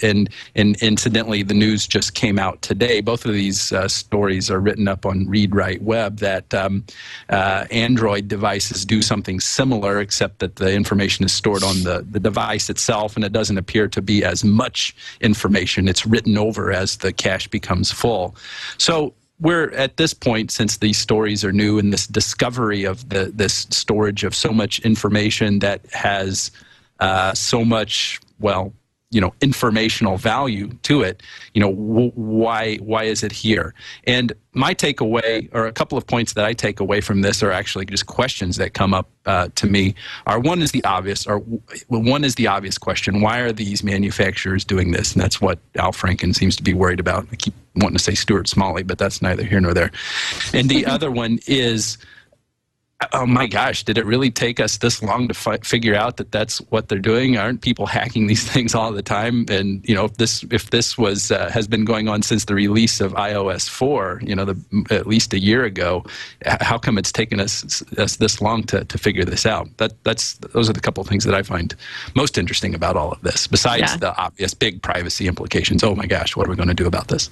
And incidentally, the news just came out today. Both of these stories are written up on Read Write Web, that Android devices do something similar, except that the information is stored on the device itself, and it doesn't appear to be as much information. It's written over as the cache becomes full. So we're at this point, since these stories are new, and this discovery of this storage of so much information that has so much, informational value to it, why is it here? And my takeaway, or a couple of points that I take away from this, are actually just questions that come up to me. One is the obvious question: why are these manufacturers doing this? And that's what Al Franken seems to be worried about. I keep wanting to say Stuart Smalley, but that's neither here nor there. And the other one is, oh my gosh, did it really take us this long to figure out that that's what they're doing? Aren't people hacking these things all the time? And if this was has been going on since the release of iOS 4, at least a year ago, how come it's taken us this long to figure this out? Those are the couple of things that I find most interesting about all of this, besides the obvious big privacy implications. Oh my gosh, what are we going to do about this?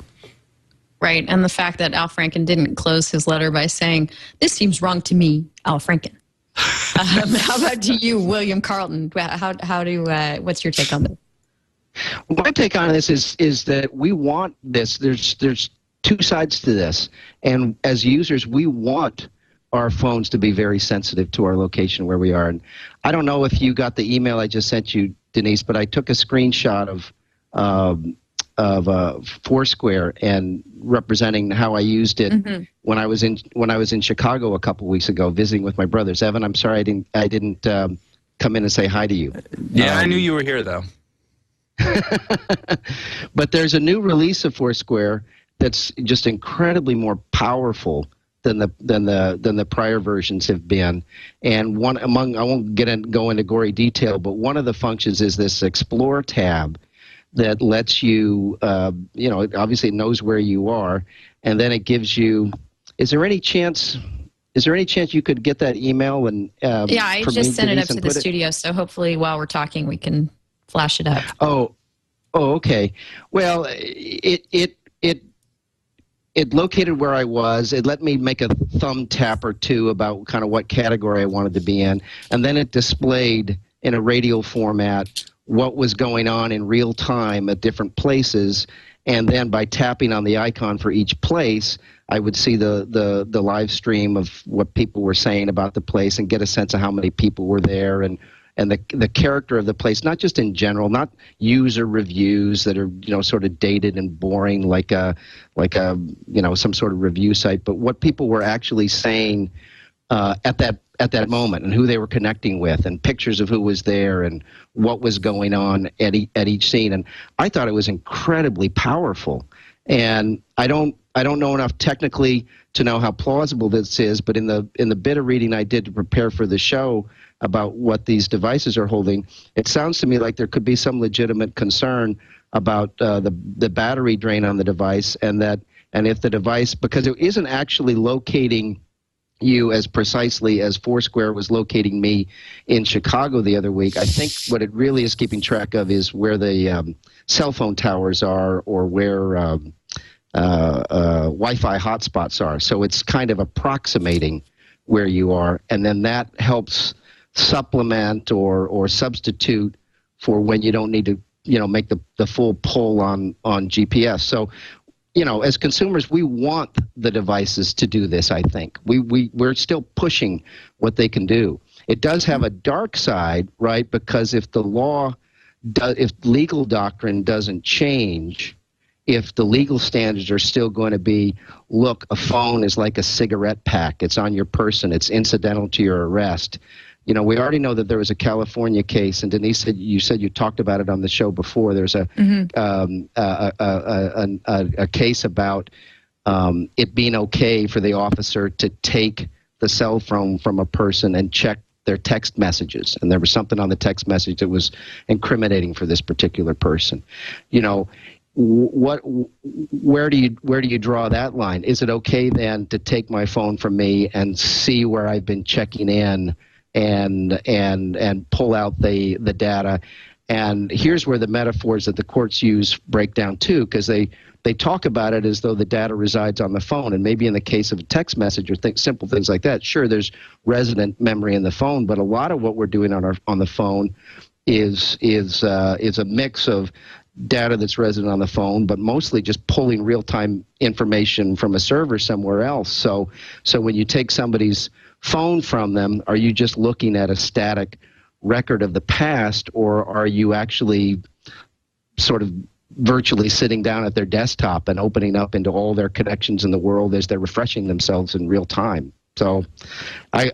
Right, and the fact that Al Franken didn't close his letter by saying, "This seems wrong to me, Al Franken." How about to you, William Carleton? What's your take on this? My take on this is that we want this. There's two sides to this, and as users, we want our phones to be very sensitive to our location where we are. And I don't know if you got the email I just sent you, Denise, but I took a screenshot of Foursquare and representing how I used it when I was in Chicago a couple weeks ago visiting with my brothers. Evan, I'm sorry I didn't come in and say hi to you. Yeah, I knew you were here though. But there's a new release of Foursquare that's just incredibly more powerful than the prior versions have been. And I won't go into gory detail, but one of the functions is this Explore tab that lets you, it obviously knows where you are, and then it gives you, is there any chance, is there any chance you could get that email and yeah, I just sent it up to the studio, studio, so hopefully while we're talking we can flash it up. Oh, okay. Well, it located where I was. It let me make a thumb tap or two about kind of what category I wanted to be in, and then it displayed in a radial format what was going on in real time at different places. And then by tapping on the icon for each place, I would see the live stream of what people were saying about the place and get a sense of how many people were there and the character of the place, not just in general, not user reviews that are, sort of dated and boring like a some sort of review site, but what people were actually saying at that moment and who they were connecting with, and pictures of who was there and what was going on at each scene. And I thought it was incredibly powerful. And I don't know enough technically to know how plausible this is, but in the bit of reading I did to prepare for the show about what these devices are holding, it sounds to me like there could be some legitimate concern about the battery drain on the device, and if the device, because it isn't actually locating you as precisely as Foursquare was locating me in Chicago the other week. I think what it really is keeping track of is where the cell phone towers are, or where Wi-Fi hotspots are. So it's kind of approximating where you are, and then that helps supplement or substitute for when you don't need to make the full pull on GPS. So as consumers, we want the devices to do this. I think we're still pushing what they can do. It does have a dark side, right? Because if if legal doctrine doesn't change, if the legal standards are still going to be, look, a phone is like a cigarette pack. It's on your person. It's incidental to your arrest. We already know that there was a California case, and Denise you said you talked about it on the show before. There's a case about it being okay for the officer to take the cell phone from a person and check their text messages, and there was something on the text message that was incriminating for this particular person. Where do you draw that line? Is it okay then to take my phone from me and see where I've been checking in and pull out the data? And here's where the metaphors that the courts use break down too, because they talk about it as though the data resides on the phone. And maybe in the case of a text message or simple things like that, sure, there's resident memory in the phone, but a lot of what we're doing on the phone is a mix of data that's resident on the phone, but mostly just pulling real-time information from a server somewhere else. So when you take somebody's phone from them, are you just looking at a static record of the past, or are you actually sort of virtually sitting down at their desktop and opening up into all their connections in the world as they're refreshing themselves in real time? So I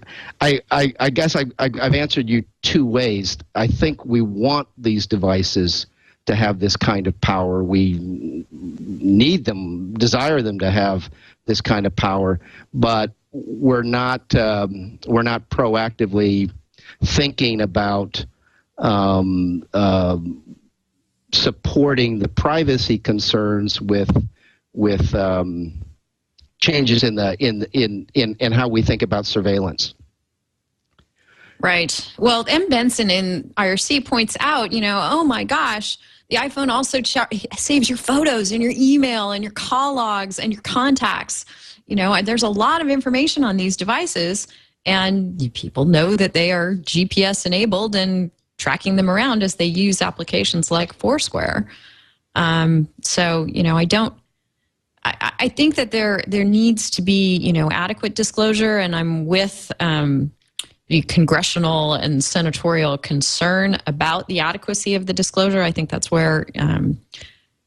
guess I've answered you two ways. I think we want these devices to have this kind of power. We need them, desire them to have this kind of power, but we're not proactively thinking about supporting the privacy concerns with changes in how we think about surveillance. Right. Well, M. Benson in IRC points out, oh my gosh, the iPhone also saves your photos and your email and your call logs and your contacts. There's a lot of information on these devices, and people know that they are GPS enabled and tracking them around as they use applications like Foursquare. I think that there needs to be, adequate disclosure, and I'm with the congressional and senatorial concern about the adequacy of the disclosure. I think that's where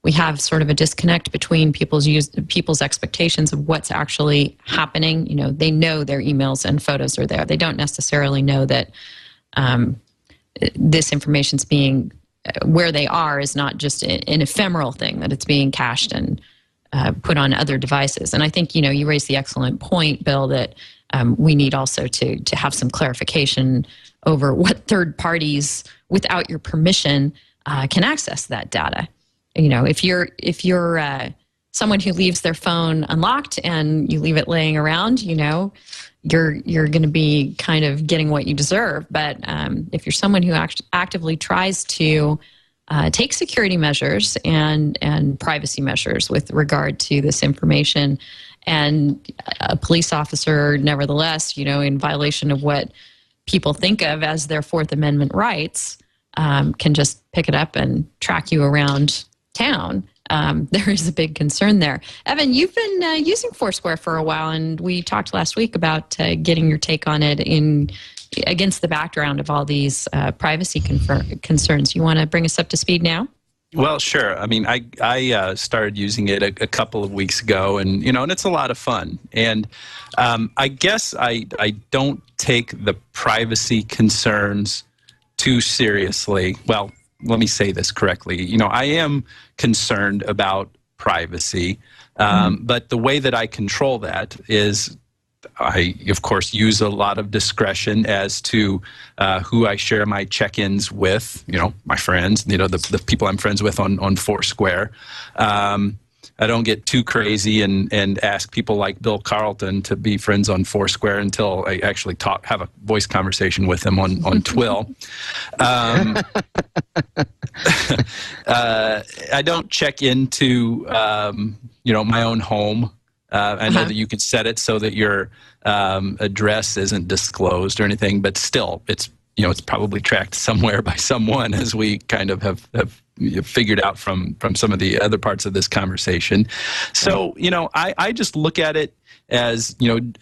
we have sort of a disconnect between people's expectations of what's actually happening. They know their emails and photos are there. They don't necessarily know that this information's being where they are is not just an ephemeral thing, that it's being cached and put on other devices. And I think, you raised the excellent point, Bill, that we need also to have some clarification over what third parties, without your permission, can access that data. If you're someone who leaves their phone unlocked and you leave it laying around, you're going to be kind of getting what you deserve. But if you're someone who actively tries to take security measures and privacy measures with regard to this information, and a police officer, nevertheless, in violation of what people think of as their Fourth Amendment rights, can just pick it up and track you around town, there is a big concern there. Evan, you've been using Foursquare for a while, and we talked last week about getting your take on it against the background of all these privacy concerns. You want to bring us up to speed now? Well, sure. I mean, I started using it a couple of weeks ago, and and it's a lot of fun. And I guess I don't take the privacy concerns too seriously. Well, let me say this correctly. I am concerned about privacy, but the way that I control that is I, of course, use a lot of discretion as to who I share my check-ins with, my friends, the people I'm friends with on Foursquare. I don't get too crazy and ask people like Bill Carleton to be friends on Foursquare until I actually have a voice conversation with him on TWiL. I don't check into, my own home. I know that you can set it so that your address isn't disclosed or anything, but still, it's probably tracked somewhere by someone, as we kind of have figured out from some of the other parts of this conversation. So, I just look at it as,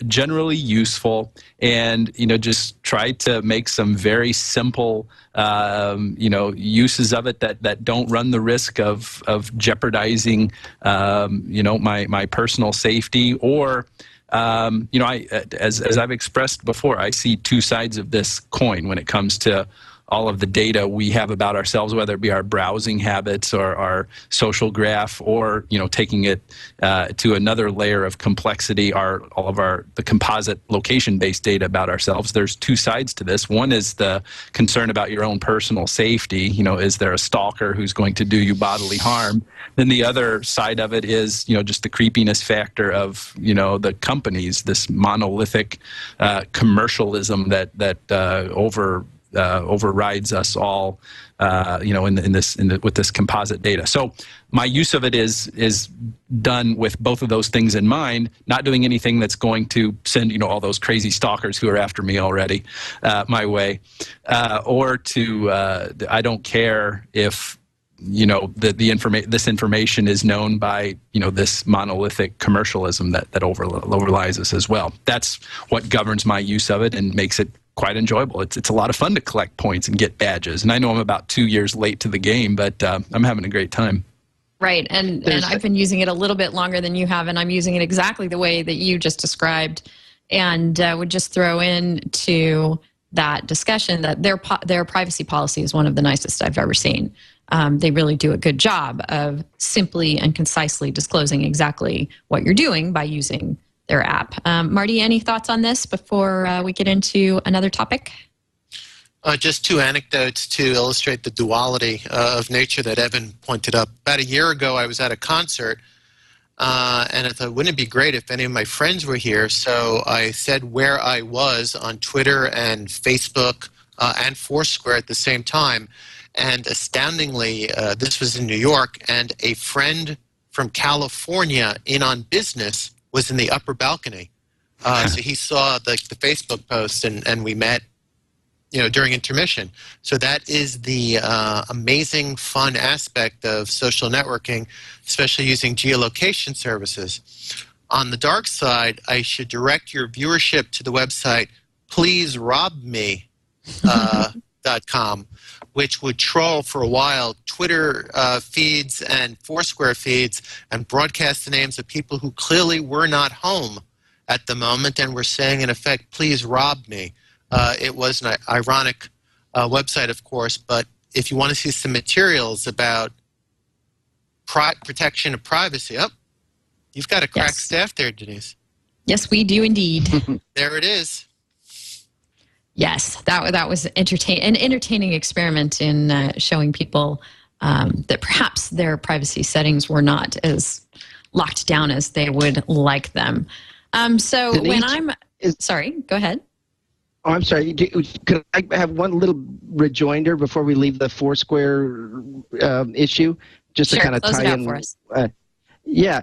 generally useful, and, just try to make some very simple, uses of it that don't run the risk of jeopardizing, my personal safety, or, as I've expressed before, I see two sides of this coin when it comes to all of the data we have about ourselves, whether it be our browsing habits or our social graph, or taking it to another layer of complexity, all of the composite location-based data about ourselves. There's two sides to this. One is the concern about your own personal safety. Is there a stalker who's going to do you bodily harm? Then the other side of it is, just the creepiness factor of, the companies, this monolithic commercialism that overrides us all, with this composite data. So my use of it is done with both of those things in mind, not doing anything that's going to send, all those crazy stalkers who are after me already my way, or to, I don't care if, this information is known by, this monolithic commercialism that overlies us as well. That's what governs my use of it and makes it quite enjoyable. It's a lot of fun to collect points and get badges. And I know I'm about 2 years late to the game, but I'm having a great time. Right. And I've been using it a little bit longer than you have, and I'm using it exactly the way that you just described, and would just throw into that discussion that their privacy policy is one of the nicest I've ever seen. They really do a good job of simply and concisely disclosing exactly what you're doing by using their app. Marty, any thoughts on this before we get into another topic? Just two anecdotes to illustrate the duality of nature that Evan pointed up. About a year ago, I was at a concert, and I thought, wouldn't it be great if any of my friends were here? So I said where I was on Twitter and Facebook and Foursquare at the same time. And astoundingly, this was in New York, and a friend from California in on business was in the upper balcony. So he saw the Facebook post, and we met, during intermission. So that is the amazing, fun aspect of social networking, especially using geolocation services. On the dark side, I should direct your viewership to the website pleaserobme.com, which would troll for a while Twitter feeds and Foursquare feeds and broadcast the names of people who clearly were not home at the moment and were saying, in effect, please rob me. It was an ironic website, of course, but if you want to see some materials about protection of privacy, you've got a crack staff there, Denise. Yes, we do indeed. There it is. Yes, that was an entertaining experiment in showing people that perhaps their privacy settings were not as locked down as they would like them. So Denise, when I'm sorry, go ahead. Oh, I'm sorry. Could I have one little rejoinder before we leave the Foursquare issue, just Sure, to kind of close tie it out in? for us. Yeah,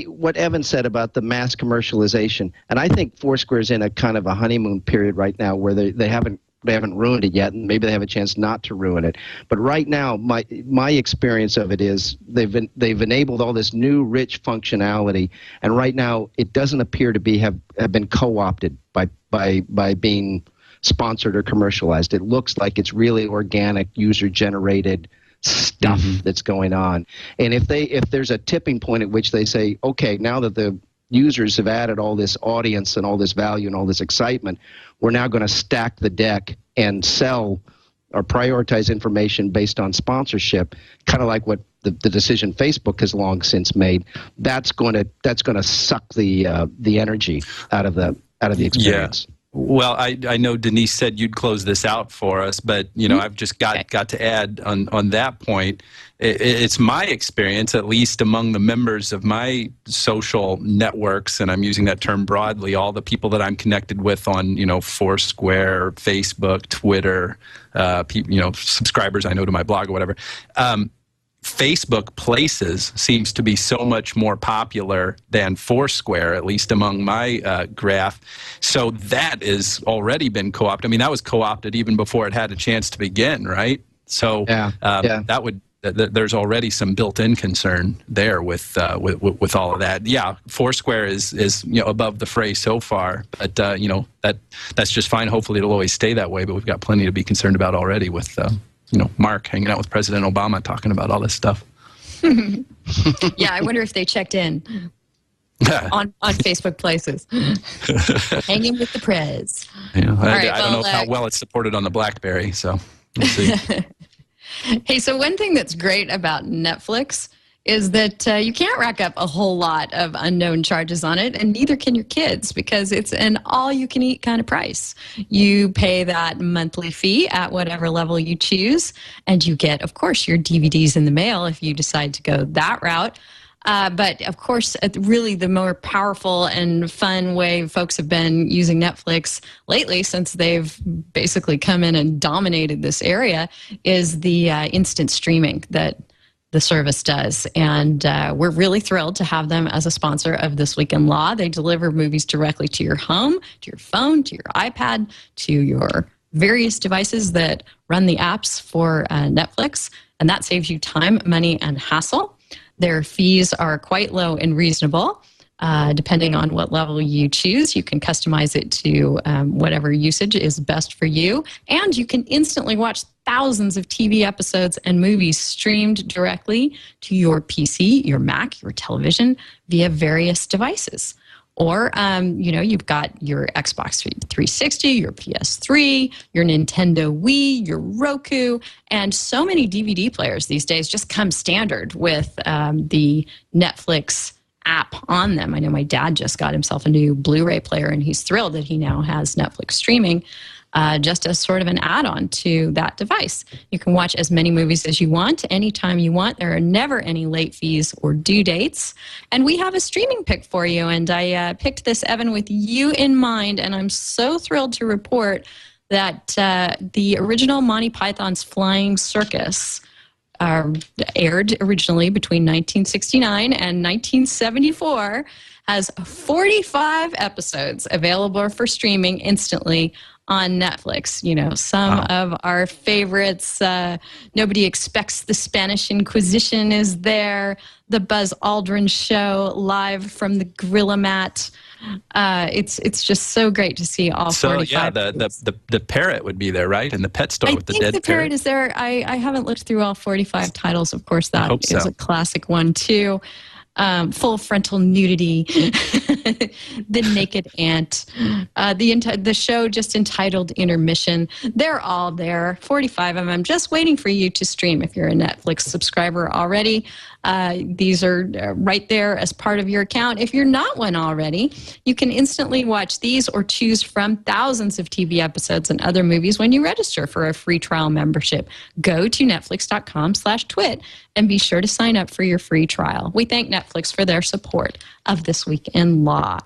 what Evan said about the mass commercialization, and I think Foursquare's in a kind of a honeymoon period right now where they haven't ruined it yet, and maybe they have a chance not to ruin it. But right now, my experience of it is they've enabled all this new rich functionality, and right now it doesn't appear to have been co-opted by being sponsored or commercialized. It looks like it's really organic, user-generated stuff that's going on. And if there's a tipping point at which they say, okay, now that the users have added all this audience and all this value and all this excitement, we're now going to stack the deck and sell or prioritize information based on sponsorship, kind of like what the decision Facebook has long since made. That's going to suck the energy out of the experience. Yeah. Well, I know Denise said you'd close this out for us, but I've just got to add on that point. It's my experience, at least among the members of my social networks, and I'm using that term broadly, all the people that I'm connected with on Foursquare, Facebook, Twitter, subscribers I know to my blog or whatever. Facebook Places seems to be so much more popular than Foursquare, at least among my graph. So that has already been co-opted. I mean, that was co-opted even before it had a chance to begin, right? So there's already some built-in concern there with all of that. Yeah, Foursquare is above the fray so far, but that's just fine. Hopefully, it'll always stay that way. But we've got plenty to be concerned about already with. Mark hanging out with President Obama talking about all this stuff. Yeah, I wonder if they checked in on Facebook Places. Hanging with the Prez. Yeah, I don't know how well it's supported on the BlackBerry, so we'll see. Hey, so one thing that's great about Netflix is that you can't rack up a whole lot of unknown charges on it, and neither can your kids, because it's an all-you-can-eat kind of price. You pay that monthly fee at whatever level you choose, and you get, of course, your DVDs in the mail if you decide to go that route. But, of course, really the more powerful and fun way folks have been using Netflix lately, since they've basically come in and dominated this area, is the instant streaming that the service does. And we're really thrilled to have them as a sponsor of This Week in Law. They deliver movies directly to your home, to your phone, to your iPad, to your various devices that run the apps for Netflix. And that saves you time, money, and hassle. Their fees are quite low and reasonable. Depending on what level you choose, you can customize it to whatever usage is best for you. And you can instantly watch thousands of TV episodes and movies streamed directly to your PC, your Mac, your television via various devices. Or, you've got your Xbox 360, your PS3, your Nintendo Wii, your Roku, and so many DVD players these days just come standard with the Netflix app on them. I know my dad just got himself a new Blu-ray player, and he's thrilled that he now has Netflix streaming just as sort of an add-on to that device. You can watch as many movies as you want, anytime you want. There are never any late fees or due dates. And we have a streaming pick for you, and I picked this, Evan, with you in mind, and I'm so thrilled to report that the original Monty Python's Flying Circus aired originally between 1969 and 1974, has 45 episodes available for streaming instantly on Netflix. Some of our favorites. Nobody Expects the Spanish Inquisition is there. The Buzz Aldrin Show, live from the Gorilla Mat. It's just so great to see all 45. So yeah, the parrot would be there, right? And the pet store with the dead parrot. I think the parrot is there. I haven't looked through all 45 titles. Of course, that is a classic one too. Full frontal nudity, The Naked Ant, the show just entitled Intermission. They're all there, 45 of them, just waiting for you to stream if you're a Netflix subscriber already. These are right there as part of your account. If you're not one already, you can instantly watch these or choose from thousands of TV episodes and other movies when you register for a free trial membership. Go to netflix.com/twit and be sure to sign up for your free trial. We thank Netflix for their support of This Week in Law.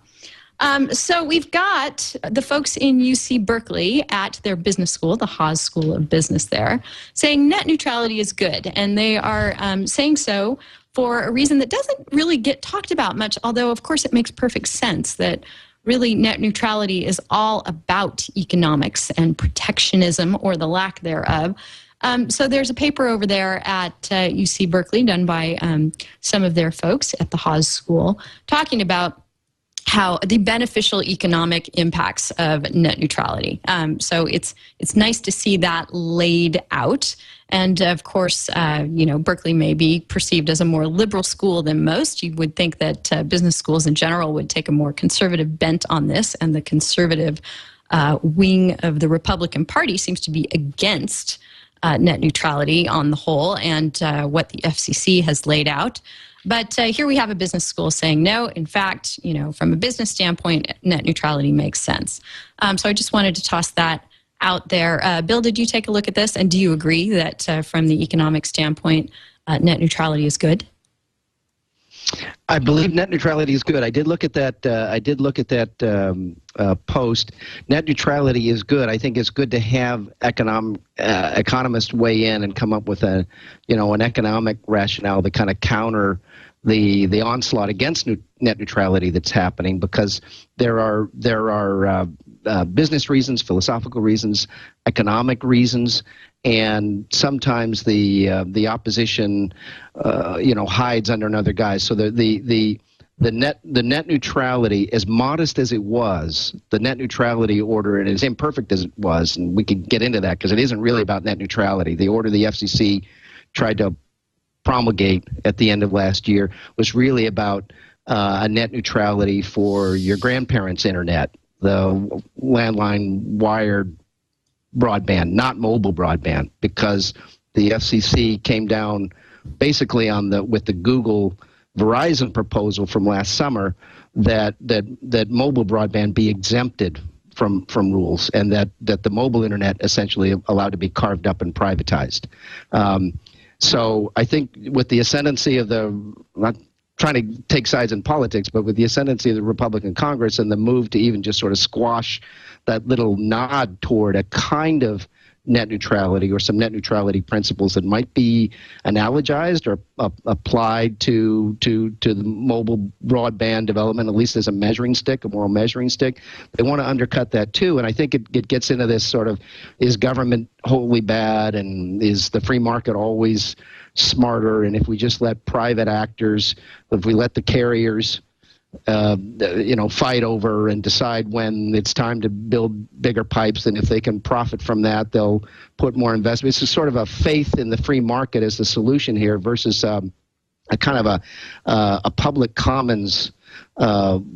So we've got the folks in UC Berkeley at their business school, the Haas School of Business there, saying net neutrality is good. And they are saying so for a reason that doesn't really get talked about much, although, of course, it makes perfect sense that really net neutrality is all about economics and protectionism, or the lack thereof. So there's a paper over there at UC Berkeley done by some of their folks at the Haas School talking about how the beneficial economic impacts of net neutrality. So it's nice to see that laid out. And of course, Berkeley may be perceived as a more liberal school than most. You would think that business schools in general would take a more conservative bent on this, and the conservative wing of the Republican Party seems to be against net neutrality on the whole, and what the FCC has laid out. But here we have a business school saying no. In fact, from a business standpoint, net neutrality makes sense. So I just wanted to toss that out there. Bill, did you take a look at this? And do you agree that from the economic standpoint, net neutrality is good? I believe net neutrality is good. I did look at that. Post. Net neutrality is good. I think it's good to have economists weigh in and come up with an economic rationale to kind of counter the onslaught against net neutrality that's happening, because there are business reasons, philosophical reasons, economic reasons, and sometimes the opposition hides under another guise. So the net neutrality, as modest as it was, the net neutrality order, and as imperfect as it was, and we can get into that because it isn't really about net neutrality. The order the FCC tried to promulgate at the end of last year was really about a net neutrality for your grandparents' internet, the landline wired broadband, not mobile broadband, because the FCC came down basically with the Google Verizon proposal from last summer that mobile broadband be exempted from rules, and that the mobile internet essentially allowed to be carved up and privatized. So I think with the ascendancy of not trying to take sides in politics, but with the ascendancy of the Republican Congress and the move to even just sort of squash that little nod toward a kind of net neutrality or some net neutrality principles that might be analogized or applied to the mobile broadband development, at least as a measuring stick, a moral measuring stick. They want to undercut that too, and I think it gets into this sort of, is government wholly bad, and is the free market always smarter, and if we just let private actors, if we let the carriers fight over and decide when it's time to build bigger pipes, and if they can profit from that, they'll put more investment. It's sort of a faith in the free market as the solution here versus a kind of a public commons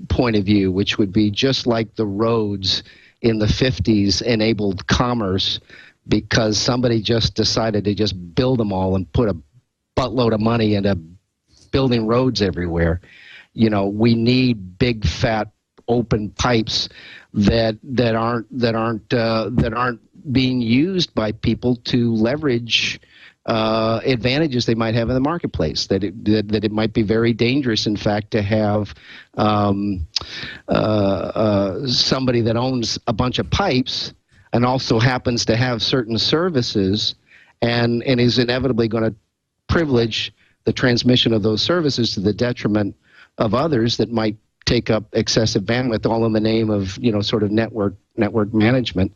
point of view, which would be just like the roads in the 50s enabled commerce because somebody just decided to just build them all and put a buttload of money into building roads everywhere. We need big, fat, open pipes that aren't being used by people to leverage advantages they might have in the marketplace. That it might be very dangerous, in fact, to have somebody that owns a bunch of pipes and also happens to have certain services, and is inevitably going to privilege the transmission of those services to the detriment of others that might take up excessive bandwidth, all in the name of sort of network management.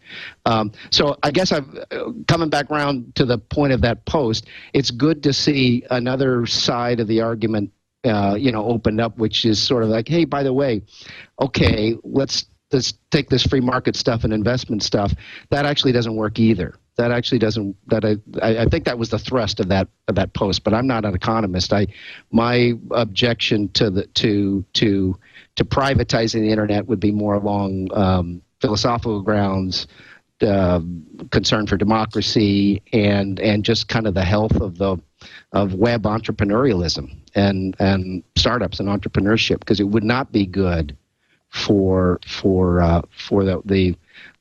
So I guess I'm coming back around to the point of that post. It's good to see another side of the argument opened up, which is sort of like, hey, by the way, okay, let's take this free market stuff and investment stuff. That actually doesn't work either. That actually doesn't. I think that was the thrust of that post. But I'm not an economist. My objection to privatizing the internet would be more along philosophical grounds, concern for democracy, and just kind of the health of web entrepreneurialism and startups and entrepreneurship, because it would not be good for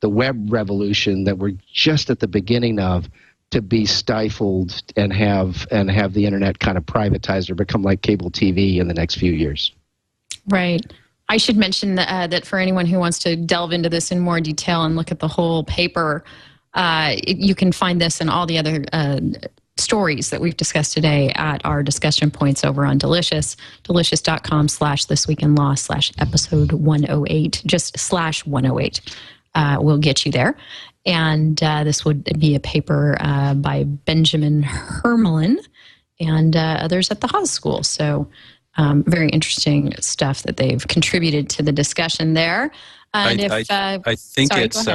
the web revolution that we're just at the beginning of to be stifled and have the internet kind of privatized or become like cable TV in the next few years. Right. I should mention that for anyone who wants to delve into this in more detail and look at the whole paper, you can find this and all the other stories that we've discussed today at our discussion points over on Delicious, delicious.com/thisweekinlaw/episode 108, just /108 will get you there. And this would be a paper by Benjamin Hermelin and others at the Haas School. So very interesting stuff that they've contributed to the discussion there. And I think it's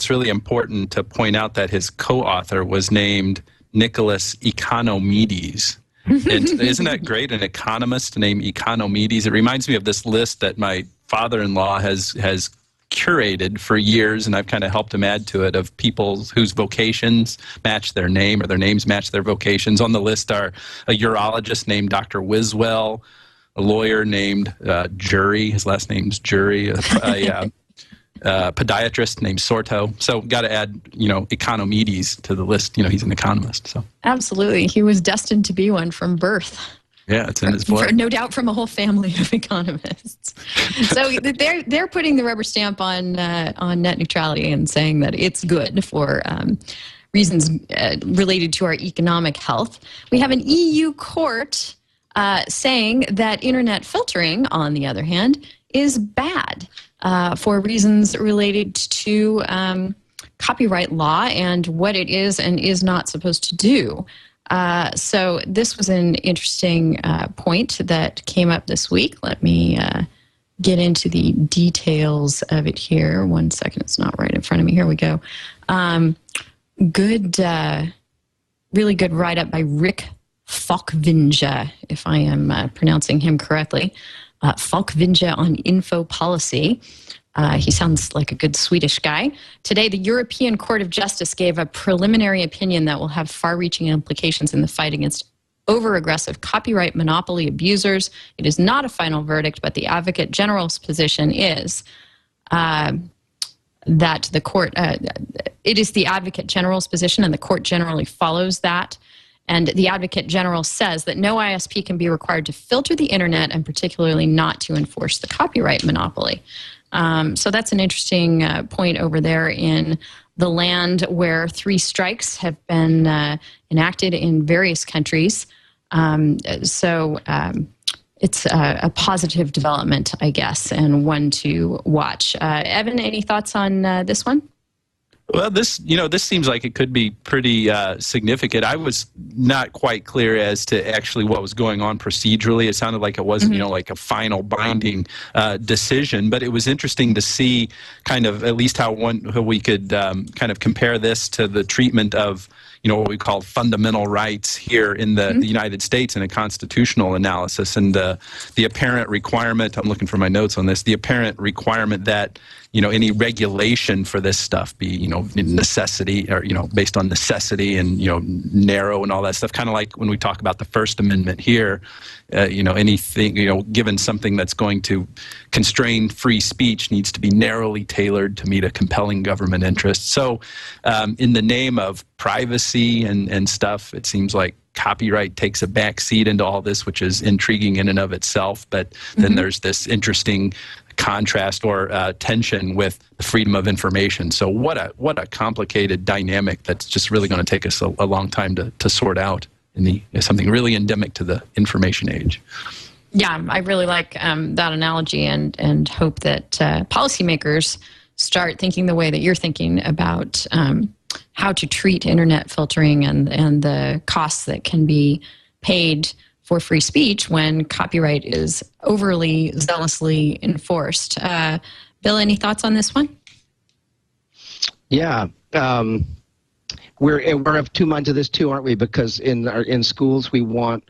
really important to point out that his co-author was named Nicholas Economides. And isn't that great? An economist named Economides. It reminds me of this list that my father-in-law has curated for years, and I've kind of helped him add to it, of people whose vocations match their name or their names match their vocations. On the list are a urologist named Dr. Wiswell, a lawyer named Jury, his last name's Jury, a podiatrist named Sorto. So got to add, Economides to the list. He's an economist. So absolutely, he was destined to be one from birth. Yeah, it's in his blood. No doubt from a whole family of economists. So they're putting the rubber stamp on net neutrality and saying that it's good for reasons related to our economic health. We have an EU court saying that internet filtering, on the other hand, is bad for reasons related to copyright law and what it is and is not supposed to do. So this was an interesting point that came up this week. Let me get into the details of it here. 1 second, it's not right in front of me. Here we go. Really good write-up by Rick Falkvinge, if I am pronouncing him correctly. Falkvinge on info policy. He sounds like a good Swedish guy. Today, the European Court of Justice gave a preliminary opinion that will have far-reaching implications in the fight against over-aggressive copyright monopoly abusers. It is not a final verdict, but the Advocate General's position is that the court, it is the Advocate General's position, and the court generally follows that. And the Advocate General says that no ISP can be required to filter the internet, and particularly not to enforce the copyright monopoly. So that's an interesting point over there in the land where 3 strikes have been enacted in various countries. So it's a positive development, I guess, and one to watch. Evan, any thoughts on this one? Well, this seems like it could be pretty significant. I was not quite clear as to actually what was going on procedurally. It sounded like it wasn't, like a final binding decision, but it was interesting to see kind of at least how we could kind of compare this to the treatment of, what we call fundamental rights here in the United States in a constitutional analysis, and the apparent requirement, I'm looking for my notes on this, the apparent requirement that, any regulation for this stuff be, necessity or, based on necessity and, narrow and all that stuff. Kind of like when we talk about the First Amendment here, anything, given something that's going to constrain free speech needs to be narrowly tailored to meet a compelling government interest. So in the name of privacy and stuff, it seems like copyright takes a back seat into all this, which is intriguing in and of itself. But then there's this interesting contrast or tension with the freedom of information. So what a complicated dynamic that's just really going to take us a long time to sort out in something really endemic to the information age. Yeah, I really like that analogy and hope that policymakers start thinking the way that you're thinking about how to treat internet filtering and the costs that can be paid for free speech when copyright is overly zealously enforced. Bill, any thoughts on this one? Yeah. We're of 2 minds of this too, aren't we? Because in schools we want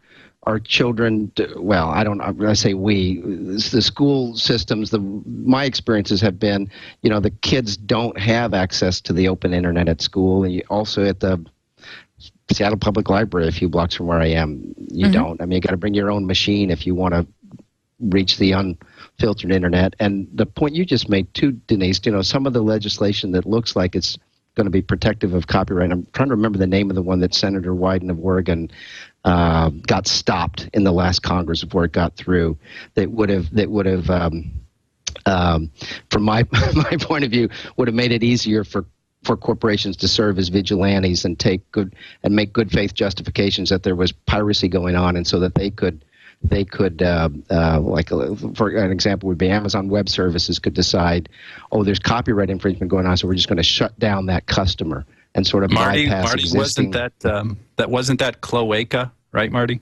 our children to, well, I say we, the school systems, my experiences have been, the kids don't have access to the open internet at school. And also at the Seattle Public Library, a few blocks from where I am, you don't. I mean, you got to bring your own machine if you want to reach the unfiltered internet. And the point you just made too, Denise, some of the legislation that looks like it's going to be protective of copyright. I'm trying to remember the name of the one that Senator Wyden of Oregon got stopped in the last Congress before it got through. That would have from my point of view, would have made it easier for corporations to serve as vigilantes and make good faith justifications that there was piracy going on, and so that they could for an example would be Amazon Web Services could decide, oh, there's copyright infringement going on, so we're just going to shut down that customer and sort of bypass existing. Wasn't that Cloaca, right, Marty?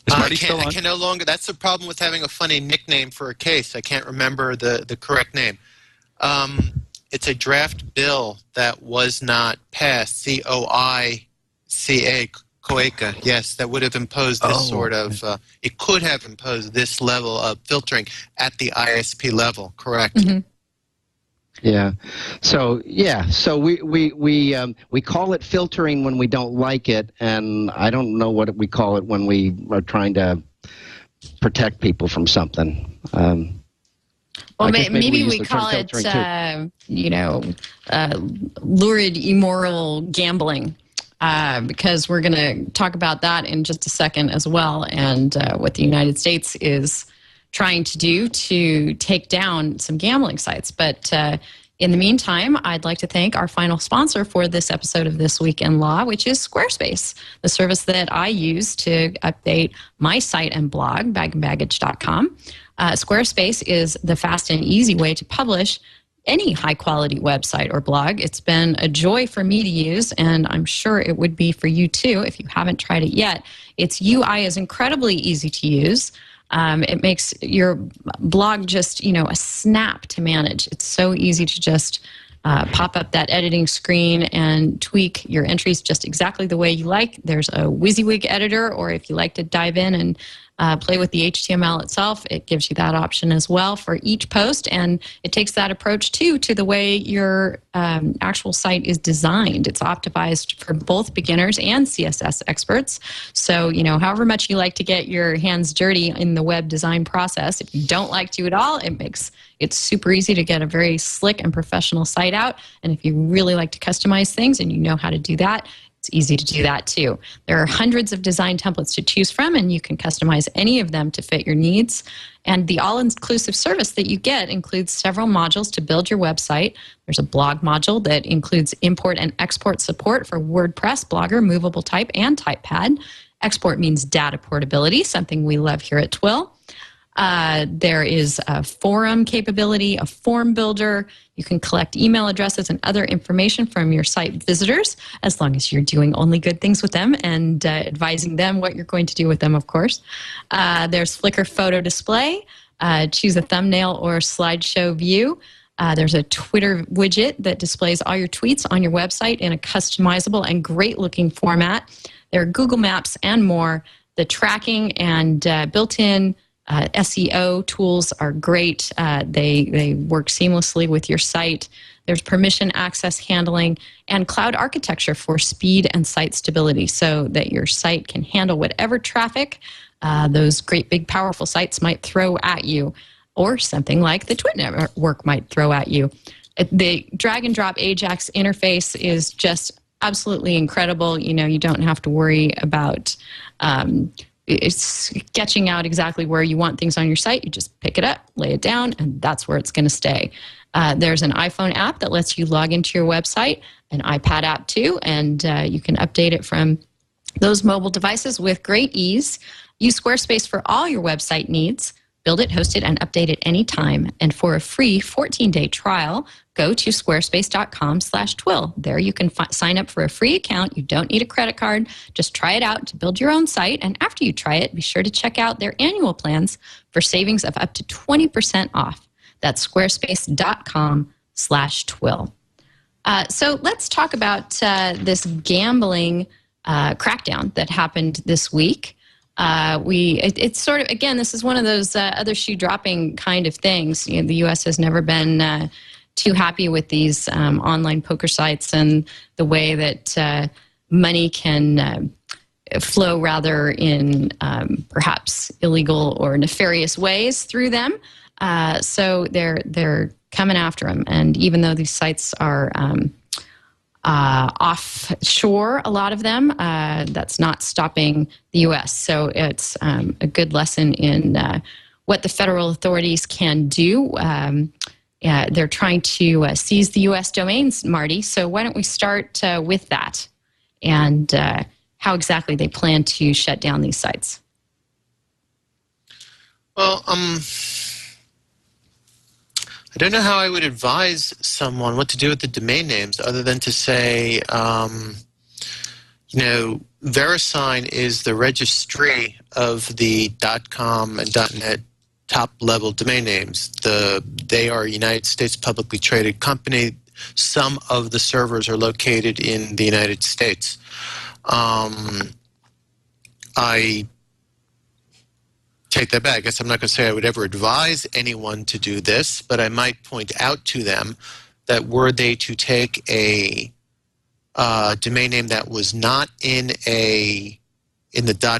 I can no longer. That's the problem with having a funny nickname for a case. I can't remember the correct name. It's a draft bill that was not passed. COICA, COICA. Yes, that would have imposed this sort of. It could have imposed this level of filtering at the ISP level. Correct. Mm-hmm. Yeah. So we call it filtering when we don't like it, and I don't know what we call it when we are trying to protect people from something. Well, maybe we call it, lurid, immoral gambling, because we're going to talk about that in just a second as well, and what the United States is trying to do to take down some gambling sites. But in the meantime, I'd like to thank our final sponsor for this episode of This Week in Law, which is Squarespace, the service that I use to update my site and blog, bagandbaggage.com. Squarespace is the fast and easy way to publish any high-quality website or blog. It's been a joy for me to use, and I'm sure it would be for you too if you haven't tried it yet. Its UI is incredibly easy to use. It makes your blog just, a snap to manage. It's so easy to just pop up that editing screen and tweak your entries just exactly the way you like. There's a WYSIWYG editor, or if you like to dive in and play with the HTML itself, it gives you that option as well for each post, and it takes that approach too to the way your actual site is designed. It's optimized for both beginners and CSS experts. So, however much you like to get your hands dirty in the web design process, if you don't like to at all, it's super easy to get a very slick and professional site out. And if you really like to customize things and you know how to do that, it's easy to do that too. There are hundreds of design templates to choose from, and you can customize any of them to fit your needs. And the all-inclusive service that you get includes several modules to build your website. There's a blog module that includes import and export support for WordPress, Blogger, Movable Type, and TypePad. Export means data portability, something we love here at TWiL. There is a forum capability, a form builder. You can collect email addresses and other information from your site visitors, as long as you're doing only good things with them and advising them what you're going to do with them, of course. There's Flickr photo display. Choose a thumbnail or slideshow view. There's a Twitter widget that displays all your tweets on your website in a customizable and great-looking format. There are Google Maps and more. The tracking and built-in SEO tools are great. They work seamlessly with your site. There's permission access handling and cloud architecture for speed and site stability, so that your site can handle whatever traffic those great big powerful sites might throw at you, or something like the Twit network might throw at you. The drag and drop Ajax interface is just absolutely incredible. You don't have to worry about it's sketching out exactly where you want things on your site. You just pick it up, lay it down, and that's where it's going to stay. There's an iPhone app that lets you log into your website, an iPad app too, and you can update it from those mobile devices with great ease. Use Squarespace for all your website needs. Build it, host it, and update it anytime. And for a free 14-day trial, go to squarespace.com/TWiL. There you can sign up for a free account. You don't need a credit card. Just try it out to build your own site. And after you try it, be sure to check out their annual plans for savings of up to 20% off. That's squarespace.com/TWiL. So let's talk about this gambling crackdown that happened this week. It's sort of, again, this is one of those other shoe dropping kind of things. The U.S. has never been too happy with these online poker sites and the way that money can flow rather in perhaps illegal or nefarious ways through them. So they're coming after them. And even though these sites are offshore, a lot of them, that's not stopping the U.S. So it's a good lesson in what the federal authorities can do. They're trying to seize the U.S. domains, Marty. So why don't we start with that and how exactly they plan to shut down these sites? Well, I don't know how I would advise someone what to do with the domain names other than to say, VeriSign is the registry of the .com and .net top-level domain names. They are a United States publicly traded company. Some of the servers are located in the United States. I take that back. I guess I'm not going to say I would ever advise anyone to do this, but I might point out to them that were they to take a domain name that was not in the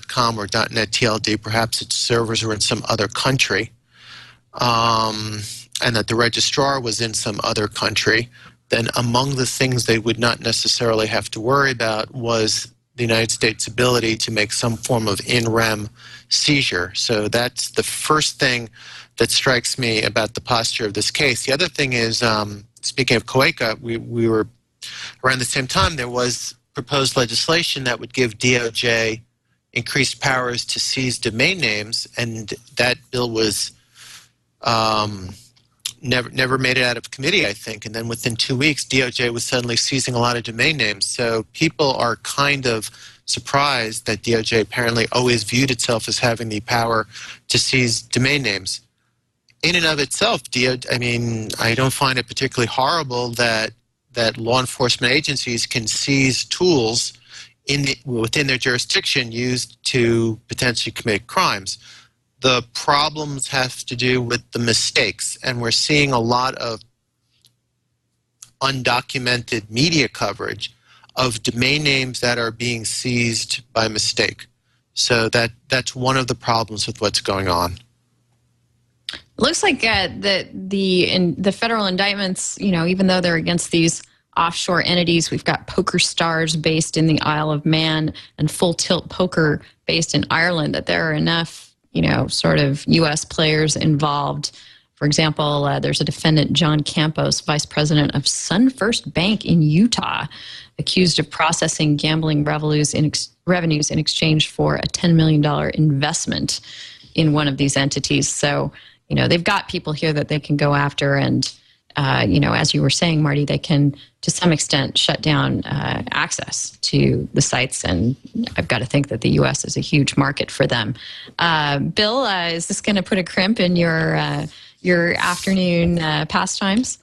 .com or .net TLD, perhaps its servers were in some other country, and that the registrar was in some other country, then among the things they would not necessarily have to worry about was the United States' ability to make some form of in-rem seizure. So that's the first thing that strikes me about the posture of this case. The other thing is, speaking of COECA, we were around the same time there was proposed legislation that would give DOJ increased powers to seize domain names, and that bill was never made it out of committee, I think. And then within 2 weeks, DOJ was suddenly seizing a lot of domain names. So people are kind of surprised that DOJ apparently always viewed itself as having the power to seize domain names. In and of itself, I don't find it particularly horrible that law enforcement agencies can seize tools within their jurisdiction used to potentially commit crimes. The problems have to do with the mistakes, and we're seeing a lot of undocumented media coverage of domain names that are being seized by mistake. So that's one of the problems with what's going on. It looks like the federal indictments, even though they're against these offshore entities, we've got Poker Stars based in the Isle of Man and Full Tilt Poker based in Ireland, that there are enough sort of U.S. players involved. For example, there's a defendant, John Campos, vice president of SunFirst Bank in Utah, accused of processing gambling revenues in exchange for a $10 million investment in one of these entities. So, they've got people here that they can go after, and, as you were saying, Marty, they can, to some extent, shut down access to the sites, and I've got to think that the U.S. is a huge market for them. Bill, is this going to put a crimp in your afternoon pastimes?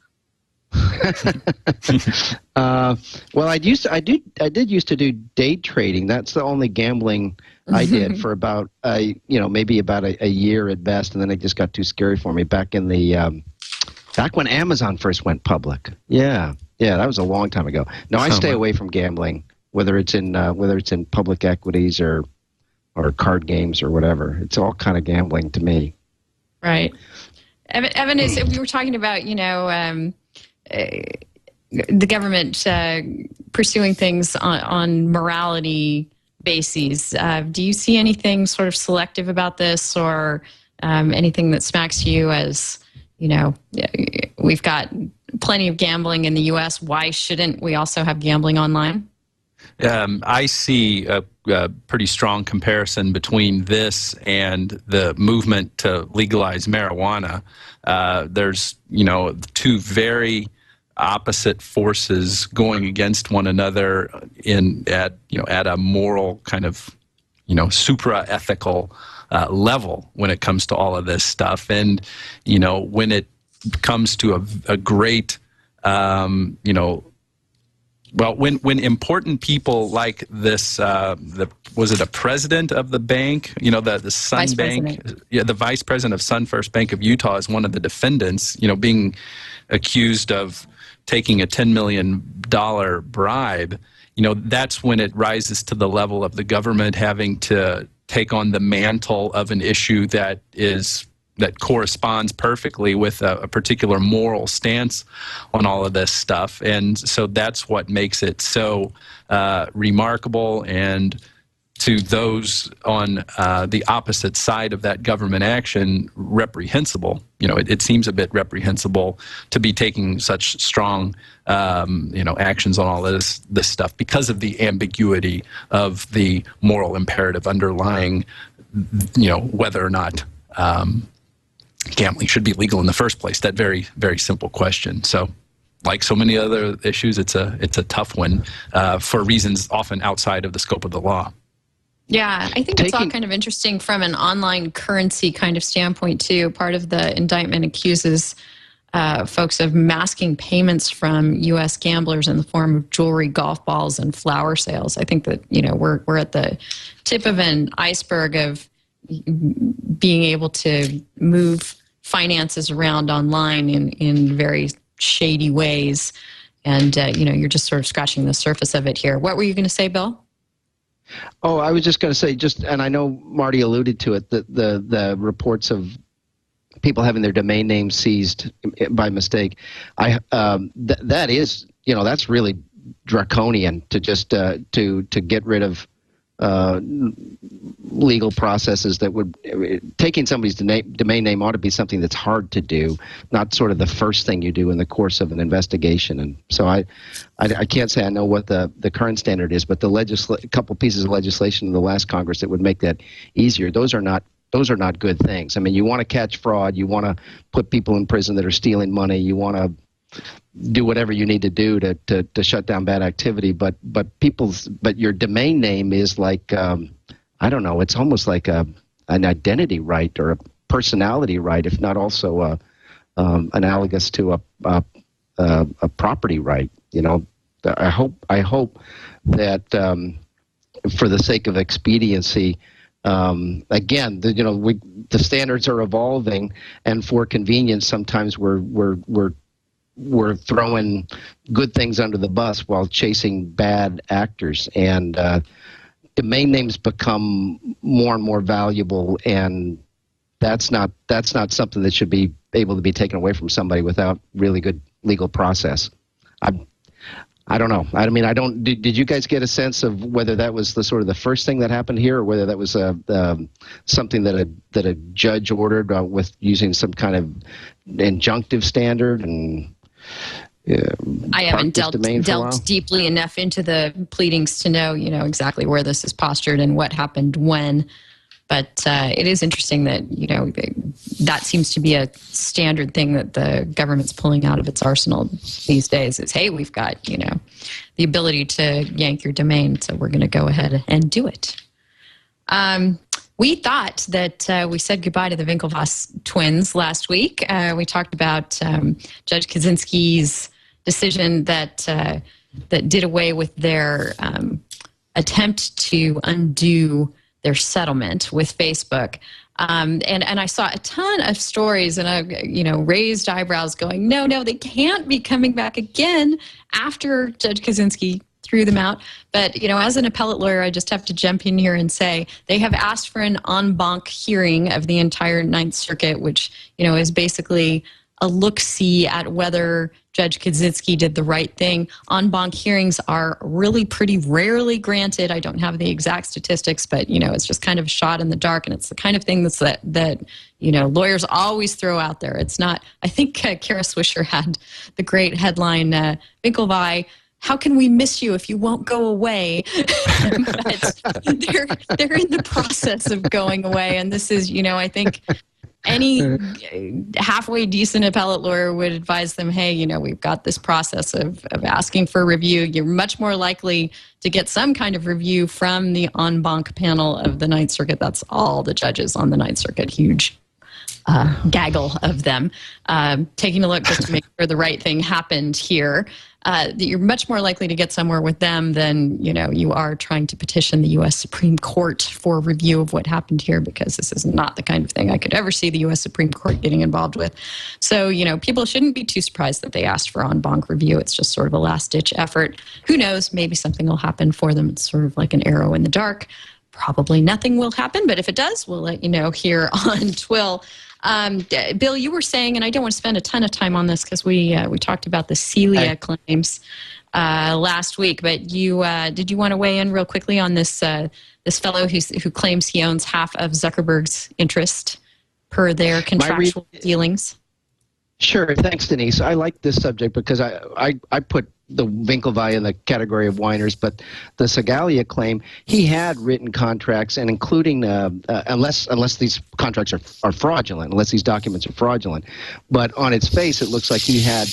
Well, I did used to do day trading. That's the only gambling I did for about maybe about a year at best, and then it just got too scary for me back in the back when Amazon first went public. Yeah, that was a long time ago. No, I stay away from gambling, whether it's in public equities or card games or whatever. It's all kind of gambling to me. Right. Evan, we were talking about the government pursuing things on morality bases. Do you see anything sort of selective about this, or anything that smacks you as, we've got plenty of gambling in the U.S. Why shouldn't we also have gambling online? I see a pretty strong comparison between this and the movement to legalize marijuana. There's, two very opposite forces going against one another at a moral kind of, supra-ethical level when it comes to all of this stuff. And, when it comes to a great, well, when important people like this, was it a president of the bank? The Sun Vice Bank, president. Yeah, the vice president of SunFirst Bank of Utah is one of the defendants. Being accused of taking a $10 million bribe. That's when it rises to the level of the government having to take on the mantle of an issue that is that corresponds perfectly with a particular moral stance on all of this stuff. And so that's what makes it so remarkable, and to those on the opposite side of that government action, reprehensible. It seems a bit reprehensible to be taking such strong actions on all of this stuff because of the ambiguity of the moral imperative underlying whether or not gambling should be legal in the first place. That very, very simple question. So, like so many other issues, it's a tough one for reasons often outside of the scope of the law. Yeah, I think it's all kind of interesting from an online currency kind of standpoint too. Part of the indictment accuses folks of masking payments from U.S. gamblers in the form of jewelry, golf balls, and flower sales. I think that we're at the tip of an iceberg of being able to move finances around online in very shady ways. And, you're just sort of scratching the surface of it here. What were you going to say, Bill? Oh, I was just going to say, and I know Marty alluded to it, the reports of people having their domain names seized by mistake. That is, that's really draconian to just to get rid of legal processes that would taking somebody's domain name ought to be something that's hard to do, not sort of the first thing you do in the course of an investigation. And so I can't say I know what the current standard is, but a couple pieces of legislation in the last Congress that would make that easier. Those are not good things. I mean, you want to catch fraud, you want to put people in prison that are stealing money, you want to do whatever you need to do to shut down bad activity, but your domain name is like I don't know, it's almost like an identity right or a personality right, if not also analogous to a property right. I hope that for the sake of expediency, again, the standards are evolving, and for convenience, sometimes we're throwing good things under the bus while chasing bad actors, and domain names become more and more valuable, and that's not something that should be able to be taken away from somebody without really good legal process. I don't know. I mean, Did you guys get a sense of whether that was the sort of the first thing that happened here, or whether that was something that a judge ordered with using some kind of injunctive standard? And I haven't delved deeply enough into the pleadings to know, exactly where this is postured and what happened when. But it is interesting that, that seems to be a standard thing that the government's pulling out of its arsenal these days is, hey, we've got, the ability to yank your domain, so we're going to go ahead and do it. We thought that we said goodbye to the Winklevoss twins last week. We talked about Judge Kaczynski's decision that did away with their attempt to undo their settlement with Facebook. And I saw a ton of stories and I raised eyebrows going, no, they can't be coming back again after Judge Kaczynski threw them out. But, as an appellate lawyer, I just have to jump in here and say they have asked for an en banc hearing of the entire Ninth Circuit, which, is basically a look-see at whether Judge Kaczynski did the right thing. En banc hearings are really pretty rarely granted. I don't have the exact statistics, but, it's just kind of a shot in the dark, and it's the kind of thing that lawyers always throw out there. It's not, I think Kara Swisher had the great headline, Winklevi, how can we miss you if you won't go away? But they're in the process of going away, and this is, I think any halfway decent appellate lawyer would advise them, hey, we've got this process of asking for review. You're much more likely to get some kind of review from the en banc panel of the Ninth Circuit. That's all the judges on the Ninth Circuit, huge gaggle of them, taking a look just to make sure the right thing happened here. You're much more likely to get somewhere with them than you are trying to petition the U.S. Supreme Court for review of what happened here, because this is not the kind of thing I could ever see the U.S. Supreme Court getting involved with. So people shouldn't be too surprised that they asked for en banc review. It's just sort of a last-ditch effort. Who knows? Maybe something will happen for them. It's sort of like an arrow in the dark. Probably nothing will happen, but if it does, we'll let you know here on TWiL. Bill, you were saying, and I don't want to spend a ton of time on this because we talked about the Celia claims last week, but did you want to weigh in real quickly on this this fellow who claims he owns half of Zuckerberg's interest per their contractual dealings? Sure. Thanks, Denise. I like this subject because I put the Winklevi in the category of whiners, but the Segalia claim, he had written contracts, and including unless these contracts are fraudulent, unless these documents are fraudulent, but on its face it looks like he had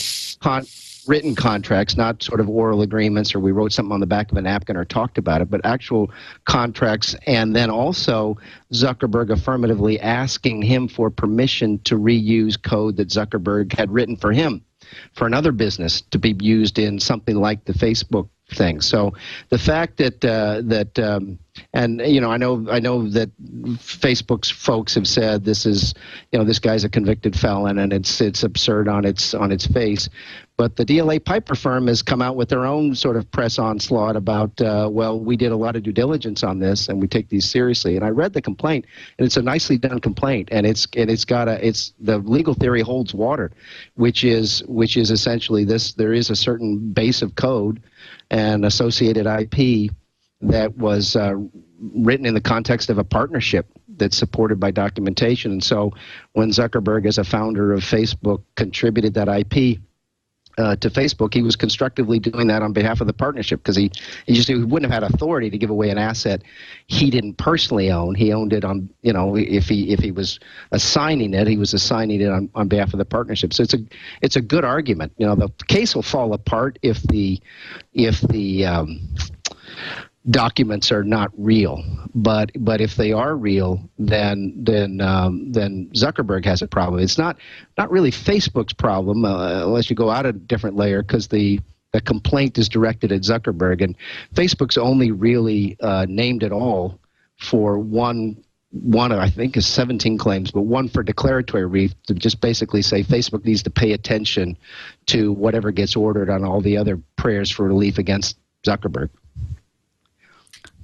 written contracts, not sort of oral agreements or we wrote something on the back of a napkin or talked about it, but actual contracts, and then also Zuckerberg affirmatively asking him for permission to reuse code that Zuckerberg had written for him for another business to be used in something like the Facebook thing. So the fact that and you know, I know that Facebook's folks have said this is, you know, this guy's a convicted felon and it's absurd on its face. But the DLA Piper firm has come out with their own sort of press onslaught about, well, we did a lot of due diligence on this and we take these seriously. And I read the complaint, and it's a nicely done complaint, and it's the legal theory holds water, which is essentially this: there is a certain base of code and associated IP that was written in the context of a partnership that's supported by documentation. And so when Zuckerberg, as a founder of Facebook, contributed that IP to Facebook, he was constructively doing that on behalf of the partnership, because he wouldn't have had authority to give away an asset he didn't personally own. He owned it on, you know, if he was assigning it, he was assigning it on behalf of the partnership. So it's a good argument. You know, the case will fall apart if the documents are not real, but if they are real, then Zuckerberg has a problem. It's not really Facebook's problem, unless you go out a different layer, because the complaint is directed at Zuckerberg, and Facebook's only really named at all for one I think is 17 claims, but one for declaratory relief, to just basically say Facebook needs to pay attention to whatever gets ordered on all the other prayers for relief against Zuckerberg.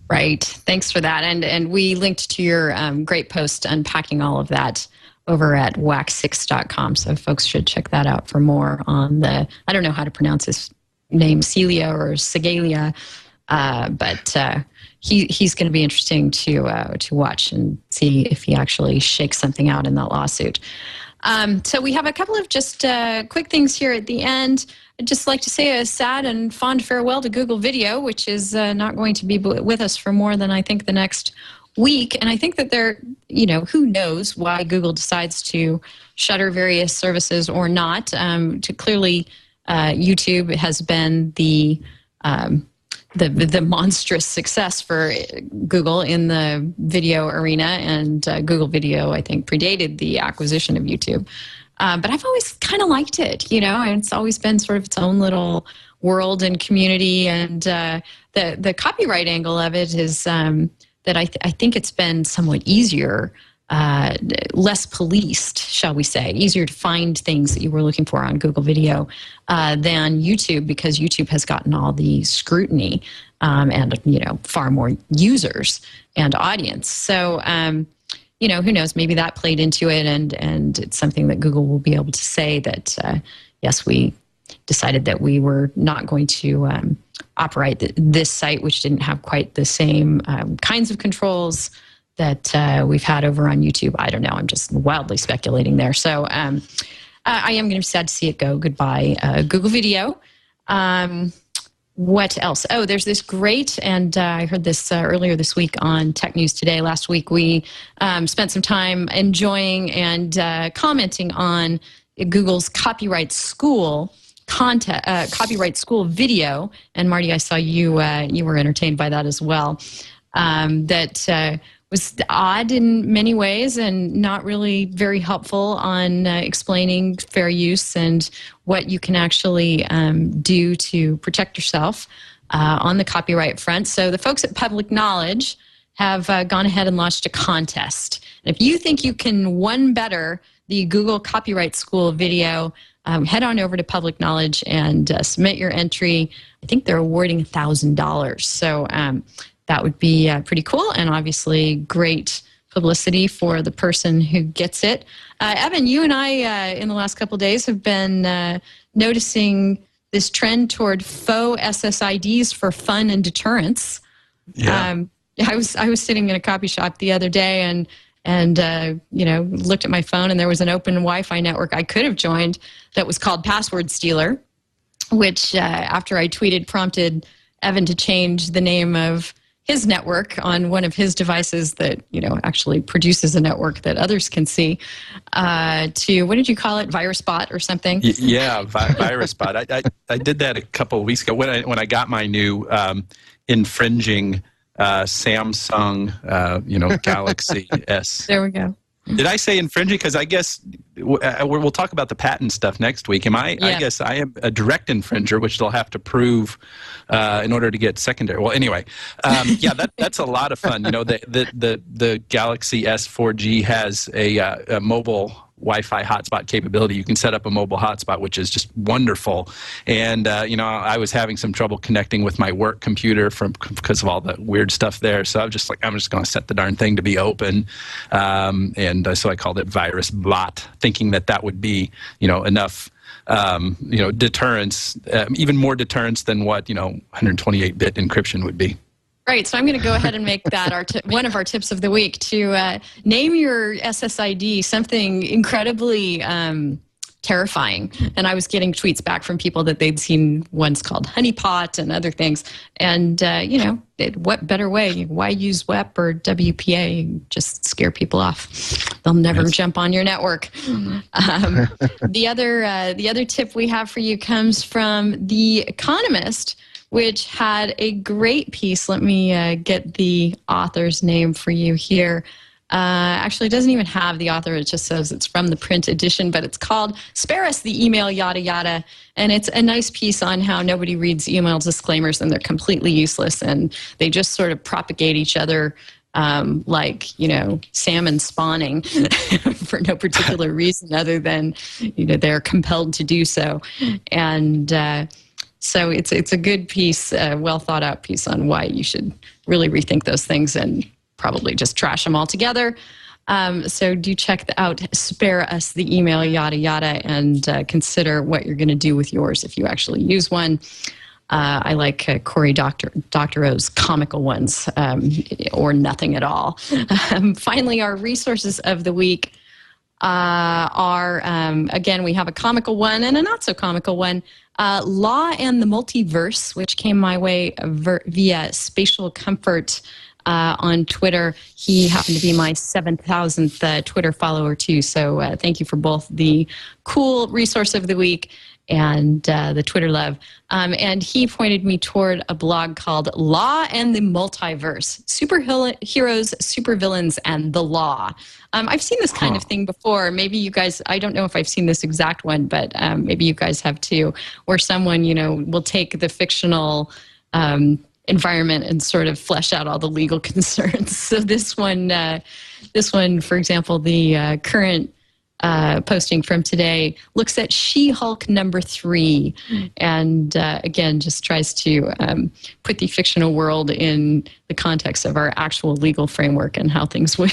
Right. Thanks for that. And we linked to your great post unpacking all of that over at wax6.com. So folks should check that out for more on the, I don't know how to pronounce his name, Celia or Segalia, but he's going to be interesting to watch and see if he actually shakes something out in that lawsuit. So we have a couple of just quick things here at the end. I'd just like to say a sad and fond farewell to Google Video, which is not going to be with us for more than, I think, the next week. And I think that you know, who knows why Google decides to shutter various services or not. Clearly, YouTube has been the monstrous success for Google in the video arena, and Google Video, I think, predated the acquisition of YouTube. But I've always kind of liked it, you know, and it's always been sort of its own little world and community. And the copyright angle of it is that I think it's been somewhat easier, less policed, shall we say, easier to find things that you were looking for on Google Video than YouTube, because YouTube has gotten all the scrutiny and, you know, far more users and audience. So, you know, who knows, maybe that played into it, and it's something that Google will be able to say that, yes, we decided that we were not going to operate this site, which didn't have quite the same kinds of controls that we've had over on YouTube. I don't know. I'm just wildly speculating there. So I am going to be sad to see it go. Goodbye, Google Video. What else? Oh, there's this great, and I heard this earlier this week on Tech News Today. Last week we spent some time enjoying and commenting on Google's Copyright School Copyright School video. And Marty, I saw you were entertained by that as well. That was odd in many ways and not really very helpful on explaining fair use and what you can actually do to protect yourself on the copyright front. So the folks at Public Knowledge have gone ahead and launched a contest. And if you think you can one better the Google Copyright School video, head on over to Public Knowledge and submit your entry. I think they're awarding $1,000. So that would be pretty cool, and obviously great publicity for the person who gets it. Evan, you and I, in the last couple of days, have been noticing this trend toward faux SSIDs for fun and deterrence. Yeah. I was sitting in a coffee shop the other day and looked at my phone, and there was an open Wi-Fi network I could have joined that was called Password Stealer, which after I tweeted prompted Evan to change the name of his network on one of his devices that, actually produces a network that others can see, to, what did you call it, VirusBot or something? Yeah, VirusBot. I did that a couple of weeks ago when I got my new infringing Samsung, Galaxy S. There we go. Did I say infringing? Because I guess we'll talk about the patent stuff next week. I guess I am a direct infringer, which they'll have to prove in order to get secondary. Well, anyway, that's a lot of fun. The Galaxy S 4G has a mobile Wi-Fi hotspot capability. You can set up a mobile hotspot, which is just wonderful. And I was having some trouble connecting with my work computer because of all the weird stuff there. So I'm just going to set the darn thing to be open. So I called it VirusBot, thinking that would be enough deterrence, even more deterrence than what 128-bit encryption would be. Right, so I'm going to go ahead and make that one of our tips of the week, to name your SSID something incredibly terrifying. And I was getting tweets back from people that they'd seen ones called honeypot and other things. And, what better way? Why use WEP or WPA? Just scare people off. They'll never jump on your network. The other tip we have for you comes from The Economist, which had a great piece. Let me get the author's name for you here. Actually, it doesn't even have the author. It just says it's from the print edition, but it's called Spare Us the Email, Yada Yada. And it's a nice piece on how nobody reads email disclaimers and they're completely useless and they just sort of propagate each other like, salmon spawning for no particular reason other than, they're compelled to do so. And so it's a good piece, well thought out piece on why you should really rethink those things and probably just trash them all together. So do check out Spare Us the Email, Yada Yada, and consider what you're going to do with yours if you actually use one. I like Cory Doctorow's comical ones, or nothing at all. Finally, our resources of the week are, again, we have a comical one and a not so comical one. Law and the Multiverse, which came my way via Spatial Comfort on Twitter. He happened to be my 7,000th Twitter follower too. So thank you for both the cool resource of the week and the Twitter love. And he pointed me toward a blog called Law and the Multiverse, Superheroes, Supervillains, and the Law. I've seen this kind of thing before. Maybe you guys, I don't know if I've seen this exact one, but maybe you guys have too, where someone, will take the fictional environment and sort of flesh out all the legal concerns. So this one, for example, the current posting from today looks at She-Hulk #3 and again just tries to put the fictional world in the context of our actual legal framework and how things would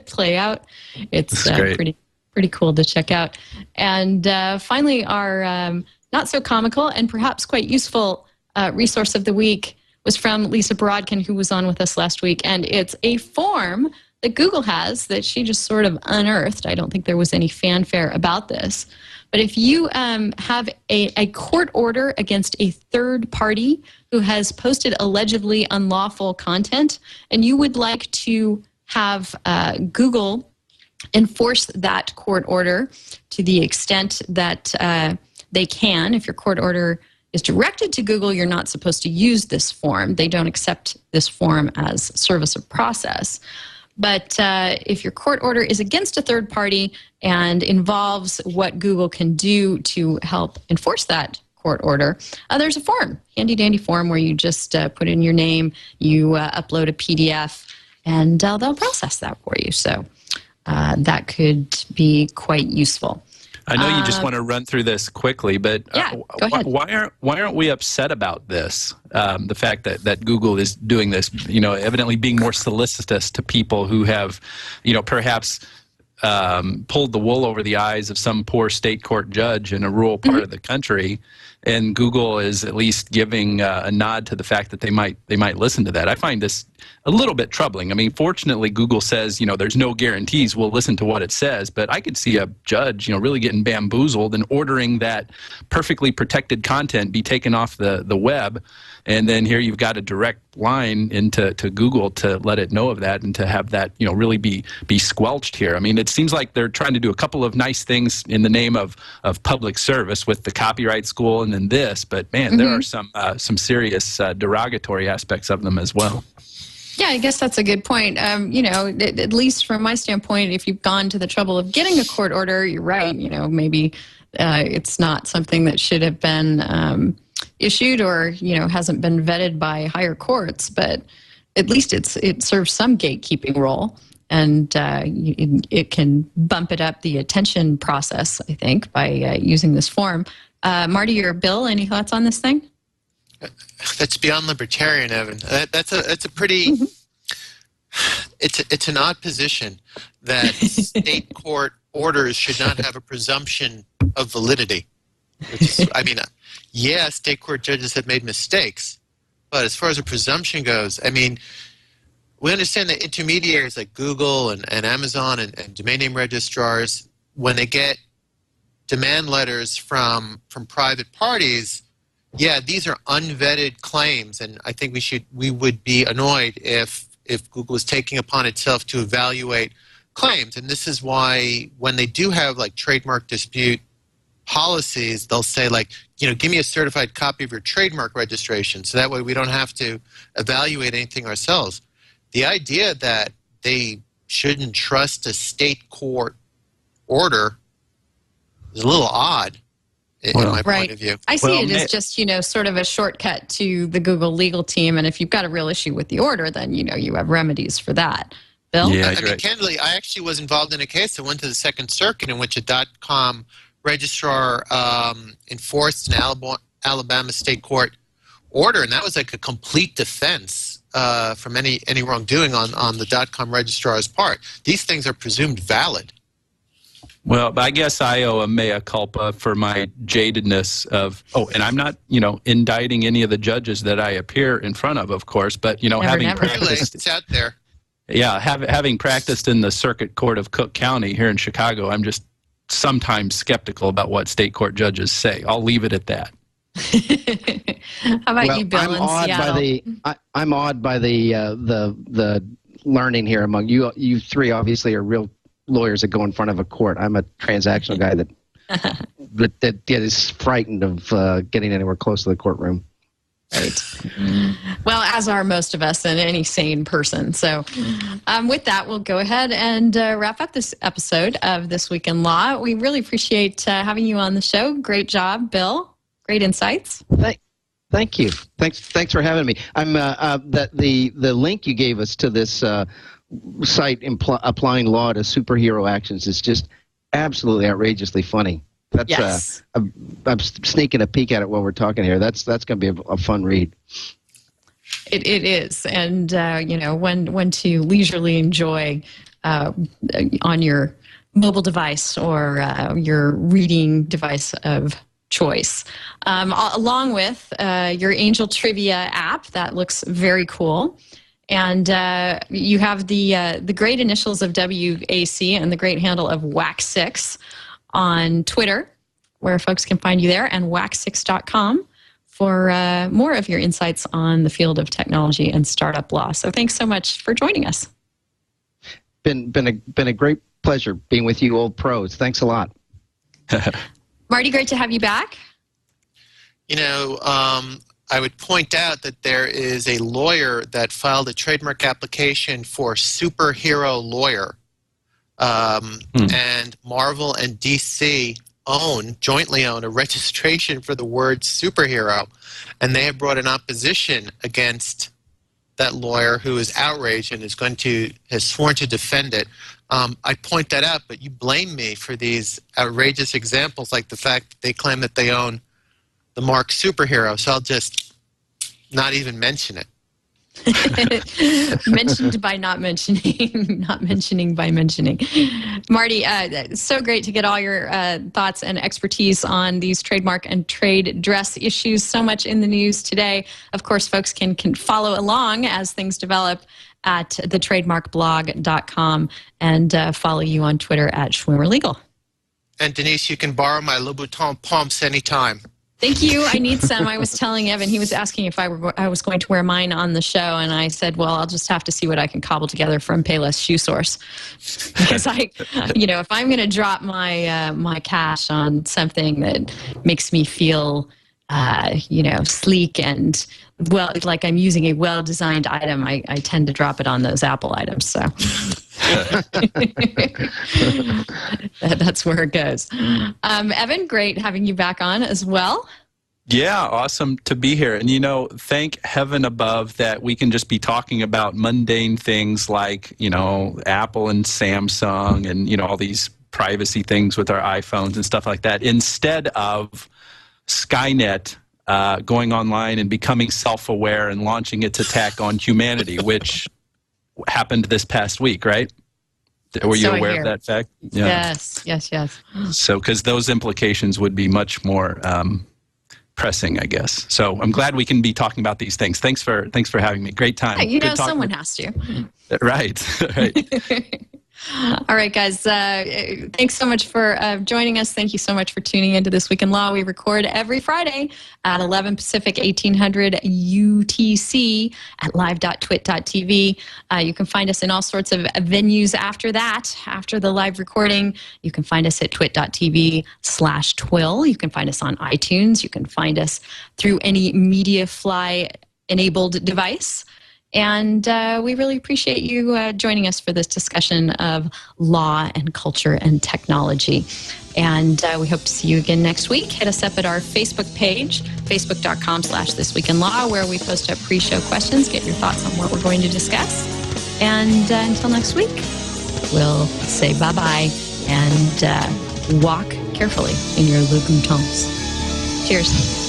play out. It's pretty cool to check out. And finally, our not so comical and perhaps quite useful resource of the week was from Lisa Borodkin, who was on with us last week, and it's a form that Google has that she just sort of unearthed. I don't think there was any fanfare about this. But if you have a court order against a third party who has posted allegedly unlawful content, and you would like to have Google enforce that court order to the extent that they can, if your court order is directed to Google, you're not supposed to use this form. They don't accept this form as service of process. But if your court order is against a third party and involves what Google can do to help enforce that court order, there's a form, handy-dandy form where you just put in your name, you upload a PDF, and they'll process that for you. So that could be quite useful. I know you just want to run through this quickly, but yeah, go ahead. Why aren't we upset about this? The fact that Google is doing this, evidently being more solicitous to people who have, perhaps pulled the wool over the eyes of some poor state court judge in a rural part of the country, and Google is at least giving a nod to the fact that they might listen to that. I find this a little bit troubling. I mean, fortunately, Google says, there's no guarantees we'll listen to what it says, but I could see a judge, really getting bamboozled and ordering that perfectly protected content be taken off the web, and then here you've got a direct line into Google to let it know of that and to have that, really be squelched here. I mean, it seems like they're trying to do a couple of nice things in the name of public service with the copyright school and then this, but man, there are some serious derogatory aspects of them as well. Yeah, I guess that's a good point. At least from my standpoint, if you've gone to the trouble of getting a court order, you're right. Maybe it's not something that should have been issued or, hasn't been vetted by higher courts, but at least it serves some gatekeeping role. And it can bump it up the attention process, I think, by using this form. Marty or Bill, any thoughts on this thing? That's beyond libertarian, Evan. That's a pretty. It's an odd position that state court orders should not have a presumption of validity. State court judges have made mistakes, but as far as a presumption goes, we understand that intermediaries like Google and Amazon and domain name registrars, when they get demand letters from private parties. Yeah, these are unvetted claims, and I think we would be annoyed if Google was taking upon itself to evaluate claims. And this is why when they do have like trademark dispute policies, they'll say give me a certified copy of your trademark registration, so that way we don't have to evaluate anything ourselves. The idea that they shouldn't trust a state court order is a little odd. In my point of view. I see it as just, sort of a shortcut to the Google legal team. And if you've got a real issue with the order, then, you have remedies for that. Bill? Yeah, candidly, I actually was involved in a case that went to the Second Circuit in which a .com registrar enforced an Alabama state court order. And that was like a complete defense from any wrongdoing on the .com registrar's part. These things are presumed valid. Well, I guess I owe a mea culpa for my jadedness and I'm not, indicting any of the judges that I appear in front of course, but, having practiced... It's out there. Yeah, having practiced in the Circuit Court of Cook County here in Chicago, I'm just sometimes skeptical about what state court judges say. I'll leave it at that. How about you, Bill, in Seattle? I'm awed by the learning here among you. You three obviously are real lawyers that go in front of a court. I'm a transactional guy that is frightened of getting anywhere close to the courtroom. Right. Well, as are most of us and any sane person. So with that, we'll go ahead and wrap up this episode of This Week in Law. We really appreciate having you on the show. Great job, Bill. Great insights. Thank you. Thanks for having me. I'm the link you gave us to this site applying law to superhero actions is just absolutely outrageously funny. That's yes. I'm sneaking a peek at it while we're talking here. That's going to be a fun read. It is, and when to leisurely enjoy on your mobile device or your reading device of choice, along with your Angel Trivia app. That looks very cool. And you have the great initials of WAC and the great handle of WAC6 on Twitter, where folks can find you there, and WAC6.com for more of your insights on the field of technology and startup law. So thanks so much for joining us. Been a great pleasure being with you old pros. Thanks a lot. Marty, great to have you back. I would point out that there is a lawyer that filed a trademark application for superhero lawyer. And Marvel and DC jointly own a registration for the word superhero. And they have brought an opposition against that lawyer who is outraged and has sworn to defend it. I point that out, but you blame me for these outrageous examples, like the fact that they claim that they own the mark superhero, so I'll just not even mention it. Mentioned by not mentioning, not mentioning by mentioning. Marty, so great to get all your thoughts and expertise on these trademark and trade dress issues. So much in the news today. Of course, folks can follow along as things develop at thetrademarkblog.com and follow you on Twitter at Schwimmer Legal. And Denise, you can borrow my Louboutin pumps anytime. Thank you. I need some. I was telling Evan, he was asking if I was going to wear mine on the show, and I said, well, I'll just have to see what I can cobble together from Payless Shoe Source. Because if I'm going to drop my cash on something that makes me feel, sleek and like I'm using a well-designed item, I tend to drop it on those Apple items. So that's where it goes. Evan, great having you back on as well. Yeah, awesome to be here. And, thank heaven above that we can just be talking about mundane things like, Apple and Samsung and, all these privacy things with our iPhones and stuff like that, instead of Skynet going online and becoming self-aware and launching its attack on humanity, which happened this past week, right? Were you aware of that fact? Yeah. Yes. So, because those implications would be much more pressing, I guess. So I'm glad we can be talking about these things. Thanks for having me. Great time. Someone has to. Right. All right, guys. Thanks so much for joining us. Thank you so much for tuning into This Week in Law. We record every Friday at 11 Pacific, 1800 UTC at live.twit.tv. You can find us in all sorts of venues after that, after the live recording. You can find us at twit.tv/TWiL. You can find us on iTunes. You can find us through any MediaFly-enabled device. And we really appreciate you joining us for this discussion of law and culture and technology. And we hope to see you again next week. Hit us up at our Facebook page, facebook.com/thisweekinlaw, where we post up pre-show questions. Get your thoughts on what we're going to discuss. And until next week, we'll say bye-bye and walk carefully in your Louboutins. Cheers.